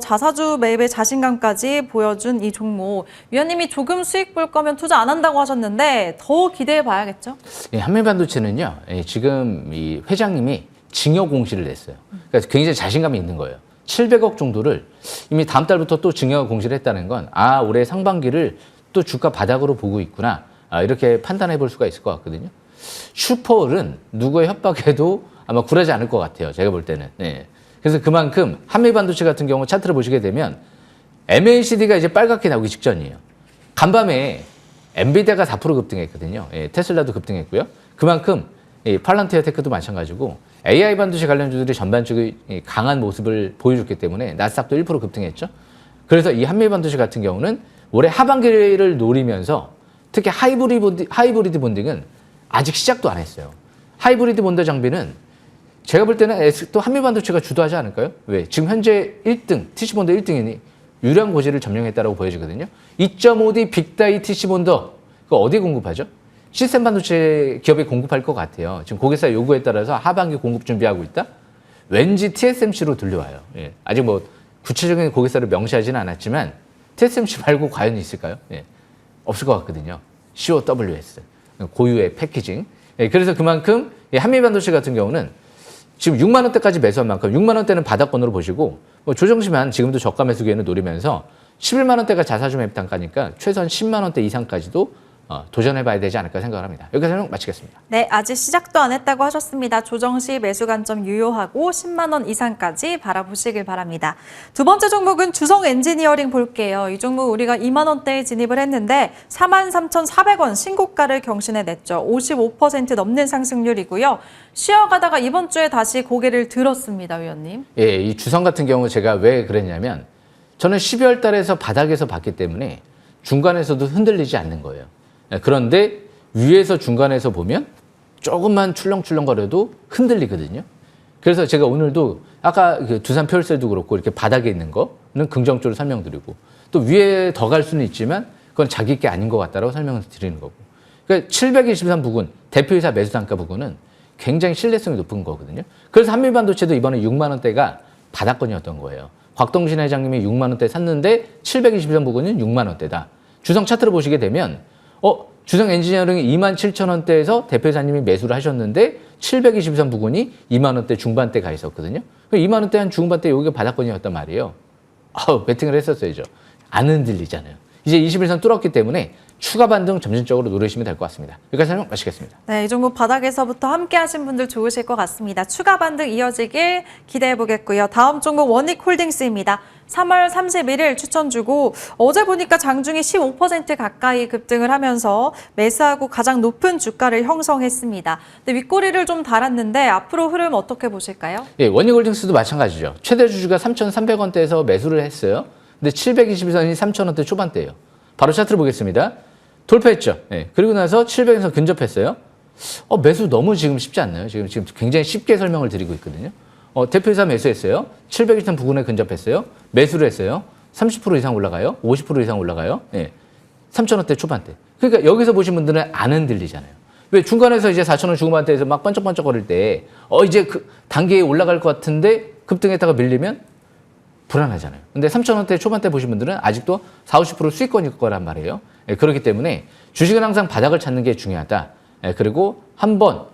A: 자사주 매입의 자신감까지 보여준 이 종목. 위원님이 조금 수익 볼 거면 투자 안 한다고 하셨는데 더 기대해 봐야겠죠?
B: 예, 한미반도체는요. 예, 지금 이 회장님이 증여 공시를 냈어요. 그러니까 굉장히 자신감이 있는 거예요. 700억 정도를 이미 다음 달부터 또 증여 공시를 했다는 건 올해 상반기를 또 주가 바닥으로 보고 있구나. 이렇게 판단해 볼 수가 있을 것 같거든요. 슈퍼을은 누구의 협박에도 아마 굴하지 않을 것 같아요. 제가 볼 때는. 예. 그래서 그만큼 한미반도체 같은 경우 차트를 보시게 되면 MACD가 이제 빨갛게 나오기 직전이에요. 간밤에 엔비디아가 4% 급등했거든요. 예, 테슬라도 급등했고요. 그만큼 팔란티아 테크도 마찬가지고 AI 반도체 관련주들이 전반적으로 강한 모습을 보여줬기 때문에 나스닥도 1% 급등했죠. 그래서 이 한미 반도체 같은 경우는 올해 하반기를 노리면서 특히 하이브리드 본딩은 아직 시작도 안 했어요. 하이브리드 본드 장비는 제가 볼 때는 또 한미 반도체가 주도하지 않을까요? 왜? 지금 현재 1등, TC본드 1등이니 유량 고지를 점령했다고 보여지거든요. 2.5D 빅다이 TC본드, 그거 어디에 공급하죠? 시스템 반도체 기업이 공급할 것 같아요. 지금 고객사 요구에 따라서 하반기 공급 준비하고 있다? 왠지 TSMC로 들려와요. 예. 아직 뭐 구체적인 고객사를 명시하지는 않았지만 TSMC 말고 과연 있을까요? 예. 없을 것 같거든요. COWS, 고유의 패키징. 예. 그래서 그만큼 한미 반도체 같은 경우는 지금 6만 원대까지 매수한 만큼 6만 원대는 바닥권으로 보시고 뭐 조정시만 지금도 저가 매수 기회는 노리면서 11만 원대가 자사주 매입 단가니까 최소한 10만 원대 이상까지도 도전해봐야 되지 않을까 생각을 합니다. 여기까지 마치겠습니다.
A: 네, 아직 시작도 안 했다고 하셨습니다. 조정 시 매수 관점 유효하고 10만 원 이상까지 바라보시길 바랍니다. 두 번째 종목은 주성 엔지니어링 볼게요. 이 종목 우리가 2만 원대에 진입을 했는데 43,400원 신고가를 경신해냈죠. 55% 넘는 상승률이고요. 쉬어가다가 이번 주에 다시 고개를 들었습니다, 위원님.
B: 예, 이 주성 같은 경우 제가 왜 그랬냐면 저는 12월 달에서 바닥에서 봤기 때문에 중간에서도 흔들리지 않는 거예요. 그런데 위에서 중간에서 보면 조금만 출렁출렁거려도 흔들리거든요. 그래서 제가 오늘도 아까 그 두산 퓨얼셀도 그렇고 이렇게 바닥에 있는 거는 긍정적으로 설명드리고 또 위에 더 갈 수는 있지만 그건 자기 게 아닌 것 같다라고 설명을 드리는 거고. 그러니까 723 부근, 대표이사 매수 단가 부근은 굉장히 신뢰성이 높은 거거든요. 그래서 한미반도체도 이번에 6만 원대가 바닥권이었던 거예요. 곽동신 회장님이 6만 원대 샀는데 723 부근은 6만 원대다. 주성 차트를 보시게 되면 주성 엔지니어링이 2만 7천 원대에서 대표이사님이 매수를 하셨는데 723 부근이 2만 원대 중반대 가 있었거든요. 2만 원대 한 중반대 여기가 바닥권이었단 말이에요. 베팅을 했었어야죠. 안 흔들리잖아요. 이제 21선 뚫었기 때문에 추가 반등 점진적으로 누르시면 될 것 같습니다. 여기까지 설명 마치겠습니다.
A: 네, 이 종목 바닥에서부터 함께 하신 분들 좋으실 것 같습니다. 추가 반등 이어지길 기대해 보겠고요. 다음 종목 원익홀딩스입니다. 3월 31일 추천 주고 어제 보니까 장중에 15% 가까이 급등을 하면서 매수하고 가장 높은 주가를 형성했습니다. 근데 윗꼬리를 좀 달았는데 앞으로 흐름 어떻게 보실까요?
B: 예, 원익홀딩스도 마찬가지죠. 최대 주주가 3,300원대에서 매수를 했어요. 근데 722선이 3,000원대 초반대예요. 바로 차트를 보겠습니다. 돌파했죠. 예, 그리고 나서 700에서 근접했어요. 매수 너무 지금 쉽지 않나요? 지금 굉장히 쉽게 설명을 드리고 있거든요. 대표이사 매수했어요. 700선 부근에 근접했어요. 매수를 했어요. 30% 이상 올라가요. 50% 이상 올라가요. 예. 3,000원대 초반대. 그러니까 여기서 보신 분들은 안 흔들리잖아요. 왜 중간에서 이제 4,000원 중반대에서 막 번쩍번쩍거릴 때 이제 그 단계에 올라갈 것 같은데 급등했다가 밀리면 불안하잖아요. 근데 3,000원대 초반대 보신 분들은 아직도 40, 50% 수익권일 거란 말이에요. 예, 그렇기 때문에 주식은 항상 바닥을 찾는 게 중요하다. 예, 그리고 한번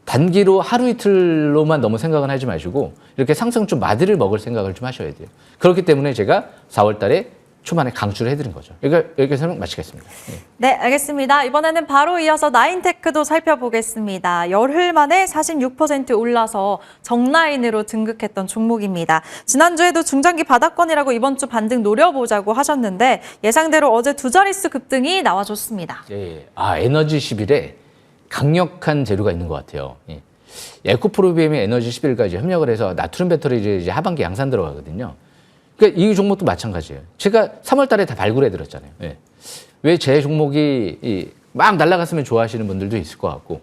B: 단기로 하루 이틀로만 너무 생각은 하지 마시고 이렇게 상승 좀 마디를 먹을 생각을 좀 하셔야 돼요. 그렇기 때문에 제가 4월 달에 초반에 강추를 해드린 거죠. 여기까지 설명 마치겠습니다.
A: 네, 알겠습니다. 이번에는 바로 이어서 나인테크도 살펴보겠습니다. 열흘 만에 46% 올라서 정라인으로 등극했던 종목입니다. 지난주에도 중장기 바닥권이라고 이번 주 반등 노려보자고 하셨는데 예상대로 어제 두 자릿수 급등이 나와줬습니다.
B: 예, 에너지 11에 강력한 재료가 있는 것 같아요. 예. 에코프로비엠이 에너지 11과 이제 협력을 해서 나트륨 배터리 이제 하반기 양산 들어가거든요. 그러니까 이 종목도 마찬가지예요. 제가 3월 달에 다 발굴해 드렸잖아요. 예. 왜 제 종목이 막 날아갔으면 좋아하시는 분들도 있을 것 같고,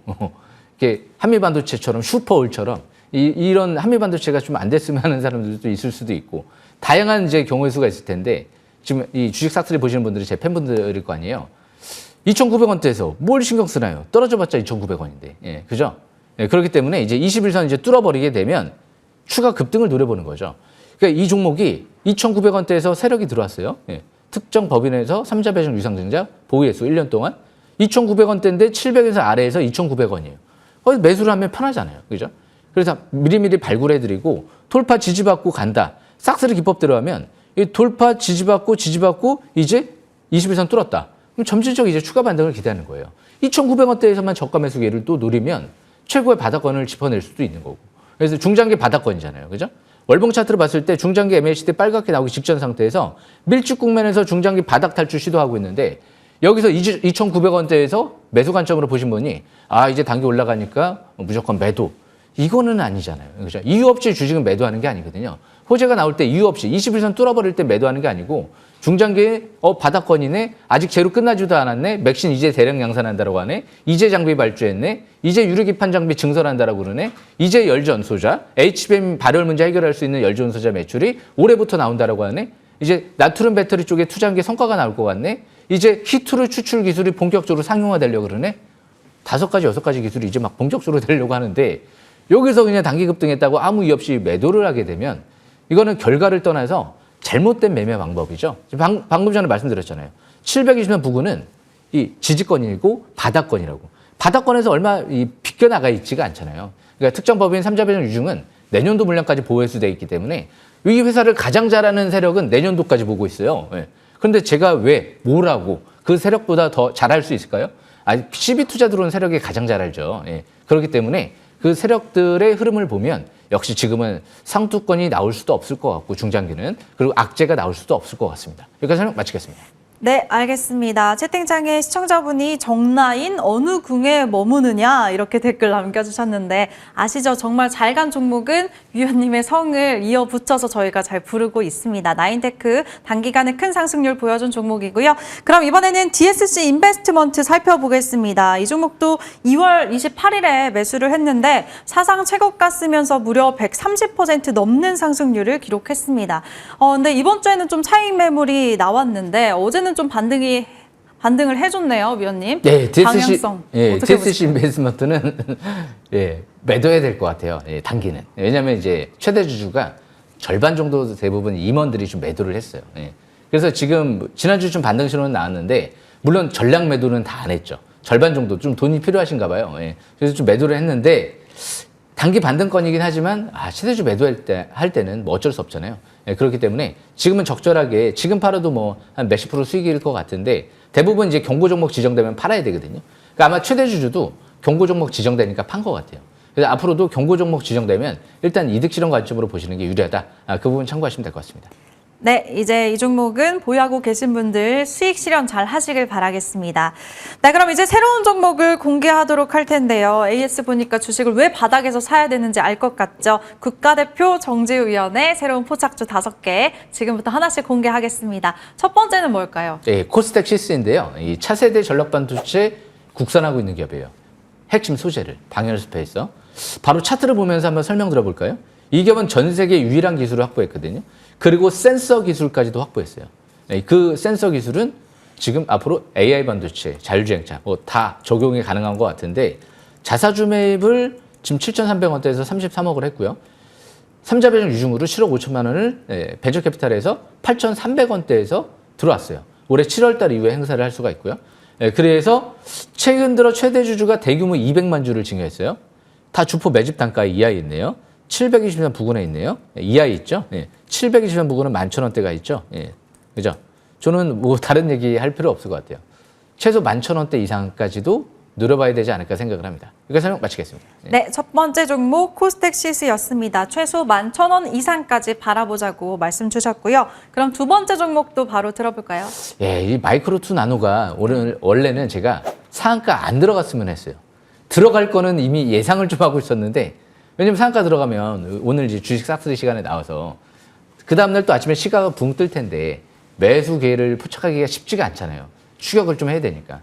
B: 이렇게 한미반도체처럼 슈퍼올처럼 이런 한미반도체가 좀 안 됐으면 하는 사람들도 있을 수도 있고, 다양한 이제 경우의 수가 있을 텐데, 지금 이 주식 싹쓸이 보시는 분들이 제 팬분들일 거 아니에요. 2,900원대에서 뭘 신경 쓰나요? 떨어져봤자 2,900원인데. 예, 그죠? 예, 그렇기 때문에 이제 21선 이제 뚫어버리게 되면 추가 급등을 노려보는 거죠. 그러니까 이 종목이 2,900원대에서 세력이 들어왔어요. 예, 특정 법인에서 3자 배정 유상증자 보유횟수 1년 동안 2,900원대인데 700에서 아래에서 2,900원이에요. 거기서 매수를 하면 편하잖아요. 그죠? 그래서 미리미리 발굴해드리고 돌파 지지받고 간다. 싹쓸이 기법대로 하면 이 돌파 지지받고 이제 21선 뚫었다. 그럼 점진적 이제 추가 반등을 기대하는 거예요. 2,900원대에서만 저가 매수 기회를 또 노리면 최고의 바닥권을 짚어낼 수도 있는 거고. 그래서 중장기 바닥권이잖아요. 그죠? 월봉 차트를 봤을 때 중장기 MACD 빨갛게 나오기 직전 상태에서 밀집 국면에서 중장기 바닥 탈출 시도하고 있는데 여기서 2,900원대에서 매수 관점으로 보신 분이 이제 단기 올라가니까 무조건 매도. 이거는 아니잖아요. 그죠? 이유 없이 주식은 매도하는 게 아니거든요. 호재가 나올 때 이유 없이 21선 뚫어버릴 때 매도하는 게 아니고 중장기에 바닥권이네. 아직 제로 끝나지도 않았네. 맥신 이제 대량 양산한다라고 하네. 이제 장비 발주했네. 이제 유리기판 장비 증설한다라고 그러네. 이제 열전소자, HBM 발열 문제 해결할 수 있는 열전소자 매출이 올해부터 나온다라고 하네. 이제 나트륨 배터리 쪽에 투자한 게 성과가 나올 것 같네. 이제 히트루 추출 기술이 본격적으로 상용화되려고 그러네. 5가지, 6가지 기술이 이제 막 본격적으로 되려고 하는데 여기서 그냥 단기 급등했다고 아무 이유 없이 매도를 하게 되면 이거는 결과를 떠나서 잘못된 매매 방법이죠. 방금 전에 말씀드렸잖아요. 720년 부근은 이 지지권이고 바닥권이라고. 바닥권에서 얼마 비껴나가 있지가 않잖아요. 그러니까 특정 법인 3자 배정 유증은 내년도 물량까지 보호회수되어 있기 때문에 이 회사를 가장 잘하는 세력은 내년도까지 보고 있어요. 예. 그런데 제가 왜 뭐라고 그 세력보다 더 잘할 수 있을까요? CB 투자 들어온 세력이 가장 잘 알죠. 예. 그렇기 때문에 그 세력들의 흐름을 보면 역시 지금은 상투권이 나올 수도 없을 것 같고 중장기는 그리고 악재가 나올 수도 없을 것 같습니다. 여기까지 설명 마치겠습니다.
A: 네, 알겠습니다. 채팅창에 시청자분이 정라인 어느 궁에 머무느냐 이렇게 댓글 남겨주셨는데 아시죠? 정말 잘 간 종목은 위원님의 성을 이어 붙여서 저희가 잘 부르고 있습니다. 나인테크 단기간에 큰 상승률 보여준 종목이고요. 그럼 이번에는 DSC 인베스트먼트 살펴보겠습니다. 이 종목도 2월 28일에 매수를 했는데 사상 최고가 쓰면서 무려 130% 넘는 상승률을 기록했습니다. 근데 이번 주에는 좀 차익 매물이 나왔는데 어제는 좀 반등을 해줬네요, 위원님.
B: 네,
A: 방향성
B: DSC 인베스트먼트는 매도해야 될 것 같아요. 단기는. 왜냐하면 이제 최대 주주가 절반 정도 대부분 임원들이 좀 매도를 했어요. 그래서 지금 지난주 좀 반등 신호는 나왔는데 물론 전량 매도는 다 안 했죠. 절반 정도 좀 돈이 필요하신가 봐요. 그래서 좀 매도를 했는데 단기 반등권이긴 하지만 최대주 매도할 때는 뭐 어쩔 수 없잖아요. 그렇기 때문에 지금은 적절하게 지금 팔아도 뭐 한 몇십 프로 수익일 것 같은데 대부분 이제 경고 종목 지정되면 팔아야 되거든요. 그러니까 아마 최대 주주도 경고 종목 지정되니까 판 것 같아요. 그래서 앞으로도 경고 종목 지정되면 일단 이득 실현 관점으로 보시는 게 유리하다. 그 부분 참고하시면 될 것 같습니다.
A: 네, 이제 이 종목은 보유하고 계신 분들 수익 실현 잘 하시길 바라겠습니다. 네, 그럼 이제 새로운 종목을 공개하도록 할 텐데요. AS 보니까 주식을 왜 바닥에서 사야 되는지 알 것 같죠? 국가대표 정지위원회 새로운 포착주 5개 지금부터 하나씩 공개하겠습니다. 첫 번째는 뭘까요?
B: 네, 코스닥 시스인데요. 이 차세대 전력반도체 국산하고 있는 기업이에요. 핵심 소재를 방열스페이서. 바로 차트를 보면서 한번 설명 들어볼까요? 이 기업은 전 세계 유일한 기술을 확보했거든요. 그리고 센서 기술까지도 확보했어요. 그 센서 기술은 지금 앞으로 AI 반도체, 자율주행차 뭐 다 적용이 가능한 것 같은데 자사주 매입을 지금 7,300원대에서 33억을 했고요. 3자 배정 유중으로 7억 5천만 원을 벤처캐피탈에서 8,300원대에서 들어왔어요. 올해 7월 달 이후에 행사를 할 수가 있고요. 그래서 최근 들어 최대 주주가 대규모 200만 주를 증여했어요. 다 주포 매집 단가에 이하에 있네요. 720년 부근에 있네요. 이하에 있죠. 720년 부근은 11,000원대가 있죠. 그죠? 저는 뭐 다른 얘기 할 필요 없을 것 같아요. 최소 11,000원대 이상까지도 노려봐야 되지 않을까 생각을 합니다. 여기까지 설명 마치겠습니다.
A: 네, 첫 번째 종목 코스닥 시스였습니다. 최소 11,000원 이상까지 바라보자고 말씀 주셨고요. 그럼 두 번째 종목도 바로 들어볼까요?
B: 이 마이크로2 나노가 원래는 제가 상한가 안 들어갔으면 했어요. 들어갈 거는 이미 예상을 좀 하고 있었는데, 왜냐면 상한가 들어가면 오늘 이제 주식 싹쓸이 시간에 나와서 그 다음날 또 아침에 시가가 붕 뜰 텐데 매수 기회를 포착하기가 쉽지가 않잖아요. 추격을 좀 해야 되니까.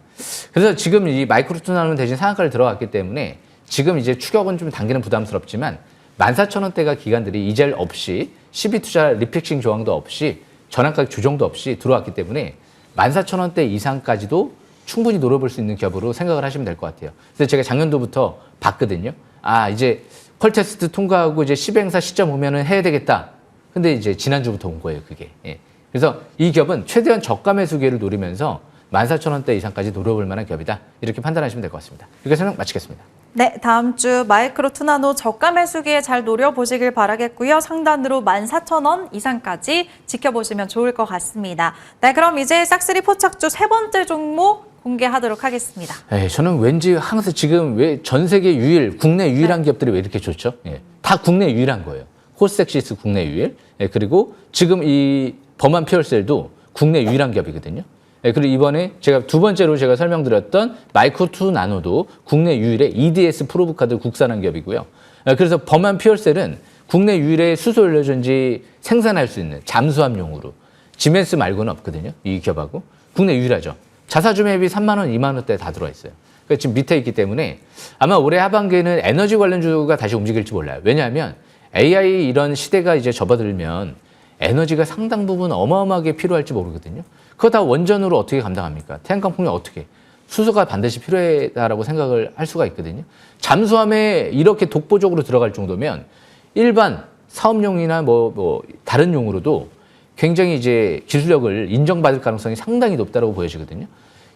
B: 그래서 지금 이 마이크로투나노는 대신 상한가를 들어갔기 때문에 지금 이제 추격은 좀 당기는 부담스럽지만 14,000원대가 기관들이 이젤 없이 12투자 리픽싱 조항도 없이 전환가격 조정도 없이 들어왔기 때문에 14,000원대 이상까지도 충분히 노려볼 수 있는 기업으로 생각을 하시면 될 것 같아요. 그래서 제가 작년도부터 봤거든요. 아, 이제 퀄테스트 통과하고 이제 10행사 시점 오면은 해야 되겠다. 근데 이제 지난주부터 온 거예요, 그게. 예. 그래서 이 기업은 최대한 저가 매수 기회를 노리면서 14,000원대 이상까지 노려볼 만한 기업이다. 이렇게 판단하시면 될 것 같습니다. 이렇게 설명 마치겠습니다.
A: 네, 다음 주 마이크로투나노 저가 매수기에 잘 노려보시길 바라겠고요. 상단으로 14,000원 이상까지 지켜보시면 좋을 것 같습니다. 네, 그럼 이제 싹쓸이 포착주 세 번째 종목 공개하도록 하겠습니다.
B: 예, 저는 왠지 항상 지금 왜 전 세계 유일, 국내 유일한 기업들이 왜 이렇게 좋죠? 예, 다 국내 유일한 거예요. 코스닥시스 국내 유일. 예, 그리고 지금 이 범한 피얼셀도 국내 유일한 기업이거든요. 예, 그리고 이번에 제가 두 번째로 제가 설명드렸던 마이크로2 나노도 국내 유일의 EDS 프로브카드 국산한 기업이고요. 예, 그래서 범한 피얼셀은 국내 유일의 수소 연료전지 생산할 수 있는 잠수함용으로 지멘스 말고는 없거든요. 이 기업하고 국내 유일하죠. 자사주 매입이 3만 원, 2만 원대 다 들어와 있어요. 그러니까 지금 밑에 있기 때문에 아마 올해 하반기에는 에너지 관련주가 다시 움직일지 몰라요. 왜냐하면 AI 이런 시대가 이제 접어들면 에너지가 상당 부분 어마어마하게 필요할지 모르거든요. 그거 다 원전으로 어떻게 감당합니까? 태양광 풍력 어떻게? 수소가 반드시 필요하다라고 생각을 할 수가 있거든요. 잠수함에 이렇게 독보적으로 들어갈 정도면 일반 사업용이나 뭐 다른 용으로도 굉장히 이제 기술력을 인정받을 가능성이 상당히 높다고 보여지거든요.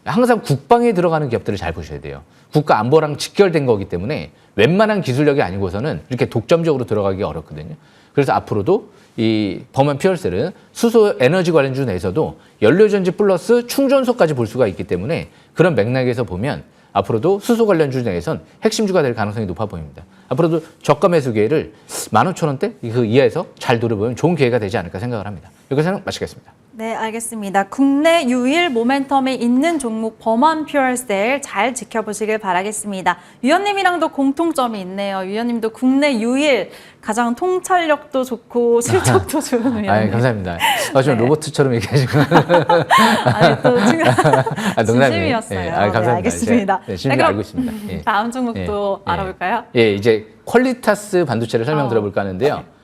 B: 항상 국방에 들어가는 기업들을 잘 보셔야 돼요. 국가 안보랑 직결된 거기 때문에 웬만한 기술력이 아니고서는 이렇게 독점적으로 들어가기 어렵거든요. 그래서 앞으로도 이 범한 피얼셀은 수소 에너지 관련주 내에서도 연료전지 플러스 충전소까지 볼 수가 있기 때문에 그런 맥락에서 보면 앞으로도 수소 관련주 내에선 핵심주가 될 가능성이 높아 보입니다. 앞으로도 저가 매수 기회를 15,000원대 그 이하에서 잘 노려보면 좋은 기회가 되지 않을까 생각을 합니다. 여기서 설명 마치겠습니다.
A: 네, 알겠습니다. 국내 유일 모멘텀이 있는 종목 범한 퓨얼셀 잘 지켜보시길 바라겠습니다. 위원님이랑도 공통점이 있네요. 위원님도 국내 유일 가장 통찰력도 좋고 실적도 좋은 위원님.
B: 아, 감사합니다. 좀
A: 네.
B: 로봇처럼 얘기하시고.
A: 아니, 또
B: 농담이에요.
A: 진심이었어요.
B: 예, 감사합니다.
A: 네, 알겠습니다.
B: 네, 실미
A: 그럼
B: 알고 있습니다. 예.
A: 다음 종목도
B: 예,
A: 알아볼까요?
B: 예, 이제 퀄리타스 반도체를 설명 들어볼까 하는데요.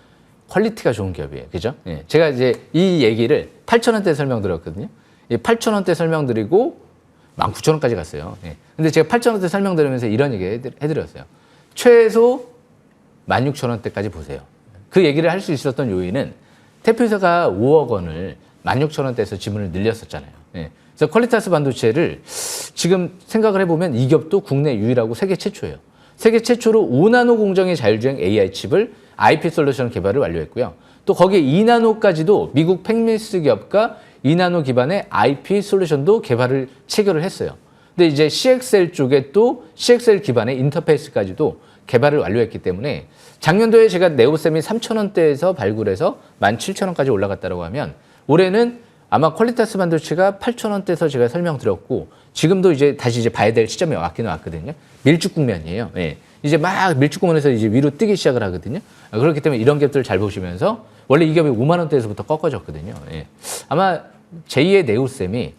B: 퀄리티가 좋은 기업이에요. 그죠? 예. 제가 이제 이 얘기를 8,000원대 설명드렸거든요. 8,000원대 설명드리고 19,000원까지 갔어요. 예. 근데 제가 8,000원대 설명드리면서 이런 얘기 해드렸어요. 최소 16,000원대까지 보세요. 그 얘기를 할 수 있었던 요인은 대표이사가 5억 원을 16,000원대에서 지분을 늘렸었잖아요. 예. 그래서 퀄리타스 반도체를 지금 생각을 해보면 이 기업도 국내 유일하고 세계 최초예요. 세계 최초로 5나노 공정의 자율주행 AI 칩을 IP 솔루션 개발을 완료했고요. 또 거기에 2나노까지도 미국 팩미스 기업과 2나노 기반의 IP 솔루션도 개발을 체결을 했어요. 근데 이제 CXL 쪽에 또 CXL 기반의 인터페이스까지도 개발을 완료했기 때문에 작년도에 제가 네오셈이 3,000원대에서 발굴해서 17,000원까지 올라갔다고 하면 올해는 아마 퀄리타스 반도체가 8,000원대에서 제가 설명드렸고 지금도 이제 다시 이제 봐야 될 시점이 왔기는 왔거든요. 밀집 국면이에요. 예. 이제 막 밀집 국면에서 이제 위로 뜨기 시작을 하거든요. 그렇기 때문에 이런 기업들을 잘 보시면서 원래 이 기업이 5만 원대에서부터 꺾어졌거든요. 예. 아마 제2의 네오셈이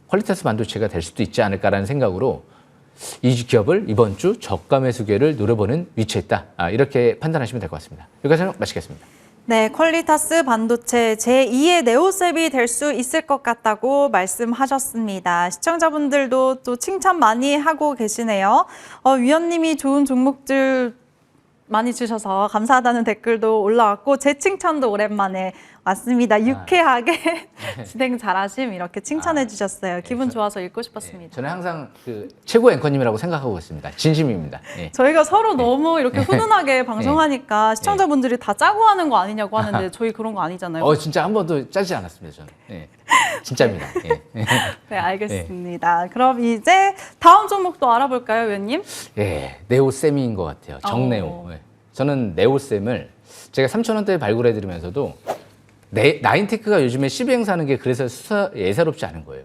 B: 퀄리타스 반도체가 될 수도 있지 않을까라는 생각으로 이 기업을 이번 주 저가 매수 기회를 노려보는 위치에 있다. 이렇게 판단하시면 될 것 같습니다. 여기까지 마치겠습니다.
A: 네, 퀄리타스 반도체 제2의 네오셉이 될 수 있을 것 같다고 말씀하셨습니다. 시청자분들도 또 칭찬 많이 하고 계시네요. 위원님이 좋은 종목들 많이 주셔서 감사하다는 댓글도 올라왔고 제 칭찬도 오랜만에 왔습니다. 유쾌하게 진행 잘하심 이렇게 칭찬해 주셨어요. 기분 좋아서 읽고 싶었습니다.
B: 저는 항상 그 최고 앵커님이라고 생각하고 있습니다. 진심입니다. 예.
A: 저희가 서로 너무 이렇게 훈훈하게 방송하니까 시청자분들이 다 짜고 하는 거 아니냐고 하는데 저희 그런 거 아니잖아요.
B: 진짜 한 번도 짜지 않았습니다. 저는. 예. 진짜입니다. 예.
A: 네, 알겠습니다. 그럼 이제 다음 종목도 알아볼까요, 위원님?
B: 예, 네오셈인 것 같아요. 정네오. 예. 저는 네오셈을 제가 3,000원대에 발굴해드리면서도 나인테크가 요즘에 12행사하는 게 그래서 예사롭지 않은 거예요.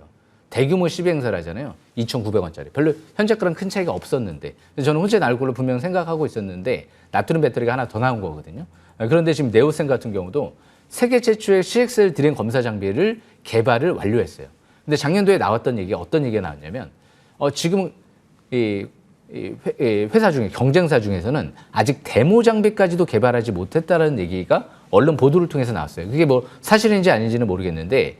B: 대규모 시행사를 하잖아요. 2,900원짜리. 별로 현재가랑 큰 차이가 없었는데 저는 혼자 나올 걸로 분명 생각하고 있었는데 나트륨 배터리가 하나 더 나온 거거든요. 그런데 지금 네오센 같은 경우도 세계 최초의 CXL 디램 검사 장비를 개발을 완료했어요. 근데 작년도에 나왔던 얘기가 어떤 얘기가 나왔냐면 지금 이 회사 중에 경쟁사 중에서는 아직 데모 장비까지도 개발하지 못했다는 얘기가 언론 보도를 통해서 나왔어요. 그게 뭐 사실인지 아닌지는 모르겠는데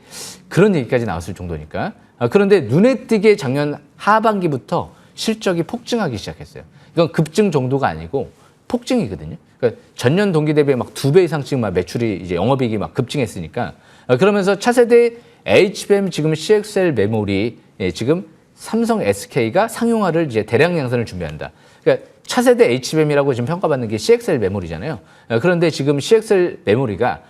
B: 그런 얘기까지 나왔을 정도니까. 그런데 눈에 띄게 작년 하반기부터 실적이 폭증하기 시작했어요. 이건 급증 정도가 아니고 폭증이거든요. 그러니까 전년 동기 대비 막 2배 이상씩 막 매출이 이제 영업이익이 막 급증했으니까 그러면서 차세대 HBM 지금 CXL 메모리 지금 삼성 SK가 상용화를 이제 대량 양산을 준비한다. 그러니까 차세대 HBM이라고 지금 평가받는 게 CXL 메모리잖아요. 그런데 지금 CXL 메모리가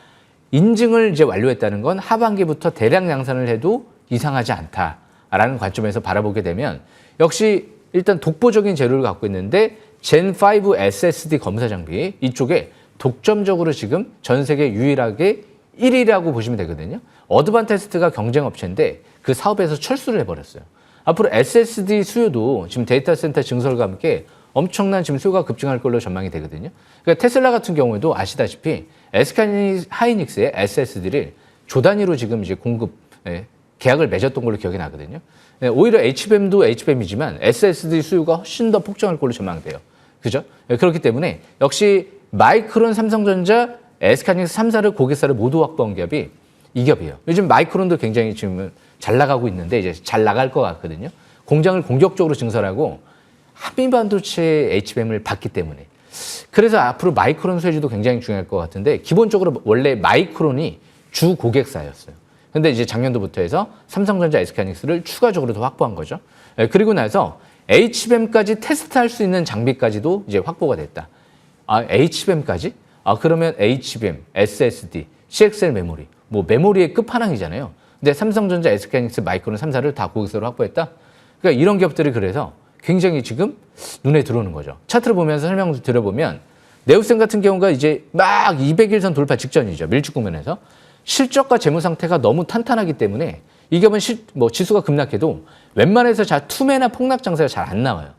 B: 인증을 이제 완료했다는 건 하반기부터 대량 양산을 해도 이상하지 않다라는 관점에서 바라보게 되면 역시 일단 독보적인 재료를 갖고 있는데 젠5 SSD 검사 장비 이쪽에 독점적으로 지금 전 세계 유일하게 1위라고 보시면 되거든요. 어드반테스트가 경쟁 업체인데 그 사업에서 철수를 해버렸어요. 앞으로 SSD 수요도 지금 데이터 센터 증설과 함께 엄청난 지금 수요가 급증할 걸로 전망이 되거든요. 그러니까 테슬라 같은 경우에도 아시다시피 SK 하이닉스의 SSD를 조 단위로 지금 이제 공급 계약을 맺었던 걸로 기억이 나거든요. 오히려 HBM도 HBM이지만 SSD 수요가 훨씬 더 폭증할 걸로 전망돼요. 그죠? 그렇기 때문에 역시 마이크론, 삼성전자, SK하이닉스 3사를 고객사를 모두 확보한 기업이 이 기업이에요. 요즘 마이크론도 굉장히 지금 잘 나가고 있는데 이제 잘 나갈 것 같거든요. 공장을 공격적으로 증설하고 한미반도체 HBM을 받기 때문에. 그래서 앞으로 마이크론 수혜주도 굉장히 중요할 것 같은데 기본적으로 원래 마이크론이 주 고객사였어요. 근데 이제 작년도부터 해서 삼성전자, SK하이닉스를 추가적으로 더 확보한 거죠. 그리고 나서 HBM까지 테스트할 수 있는 장비까지도 이제 확보가 됐다. HBM까지? 그러면 HBM, SSD, CXL 메모리, 뭐 메모리의 끝판왕이잖아요. 근데 삼성전자, SK하이닉스, 마이크론 3사를 다 고객사로 확보했다? 그러니까 이런 기업들이 그래서 굉장히 지금 눈에 들어오는 거죠. 차트를 보면서 설명을 드려보면 네오센 같은 경우가 이제 막 200일선 돌파 직전이죠. 밀집 국면에서. 실적과 재무 상태가 너무 탄탄하기 때문에 이 기업은 지수가 급락해도 웬만해서 투매나 폭락 장세가 잘 안 나와요.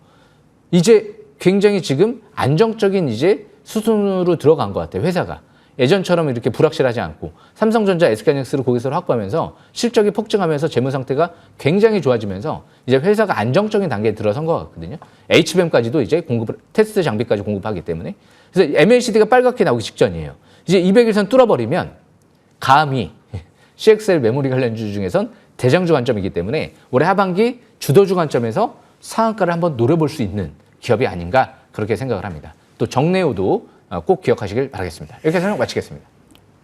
B: 이제 굉장히 지금 안정적인 이제 수순으로 들어간 것 같아요. 회사가. 예전처럼 이렇게 불확실하지 않고 삼성전자, SK하이닉스를 고객사로 확보하면서 실적이 폭증하면서 재무 상태가 굉장히 좋아지면서 이제 회사가 안정적인 단계에 들어선 것 같거든요. HBM까지도 이제 테스트 장비까지 공급하기 때문에. 그래서 MLCD가 빨갛게 나오기 직전이에요. 이제 200일선 뚫어버리면 감히 CXL 메모리 관련주 중에선 대장주 관점이기 때문에 올해 하반기 주도주 관점에서 상한가를 한번 노려볼 수 있는 기업이 아닌가 그렇게 생각을 합니다. 또 정내호도 꼭 기억하시길 바라겠습니다. 이렇게 설명 마치겠습니다.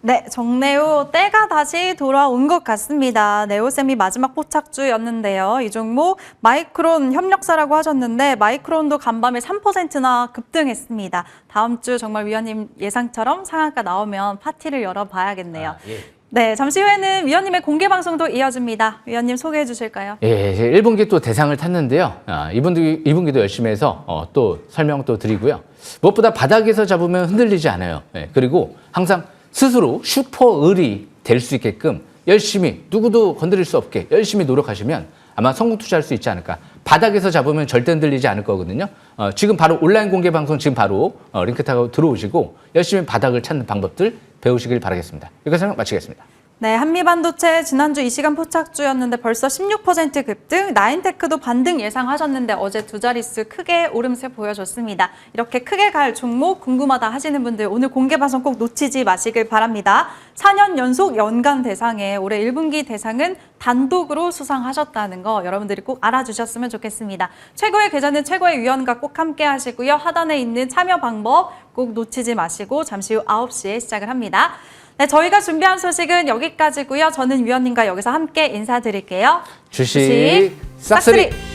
A: 네, 정내호 때가 다시 돌아온 것 같습니다. 네오셈이 마지막 포착주였는데요. 이 종목 마이크론 협력사라고 하셨는데 마이크론도 간밤에 3%나 급등했습니다. 다음 주 정말 위원님 예상처럼 상한가 나오면 파티를 열어봐야겠네요.
B: 예.
A: 네, 잠시 후에는 위원님의 공개 방송도 이어집니다. 위원님 소개해 주실까요?
B: 예, 1분기 또 대상을 탔는데요. 2분기도 열심히 해서 또 설명 또 드리고요. 무엇보다 바닥에서 잡으면 흔들리지 않아요. 그리고 항상 스스로 슈퍼을이 될 수 있게끔 열심히 누구도 건드릴 수 없게 열심히 노력하시면 아마 성공 투자할 수 있지 않을까. 바닥에서 잡으면 절대 흔들리지 않을 거거든요. 지금 바로 온라인 공개 방송 지금 바로 링크 타고 들어오시고 열심히 바닥을 찾는 방법들 배우시길 바라겠습니다. 여기서 설명 마치겠습니다.
A: 네, 한미반도체 지난주 이 시간 포착주였는데 벌써 16% 급등, 나인테크도 반등 예상하셨는데 어제 두 자릿수 크게 오름세 보여줬습니다. 이렇게 크게 갈 종목 궁금하다 하시는 분들 오늘 공개 방송 꼭 놓치지 마시길 바랍니다. 4년 연속 연간 대상에 올해 1분기 대상은 단독으로 수상하셨다는 거 여러분들이 꼭 알아주셨으면 좋겠습니다. 최고의 계좌는 최고의 위원과 꼭 함께 하시고요. 하단에 있는 참여 방법 꼭 놓치지 마시고 잠시 후 9시에 시작을 합니다. 네, 저희가 준비한 소식은 여기까지고요. 저는 위원님과 여기서 함께 인사드릴게요.
B: 주식 싹쓸이!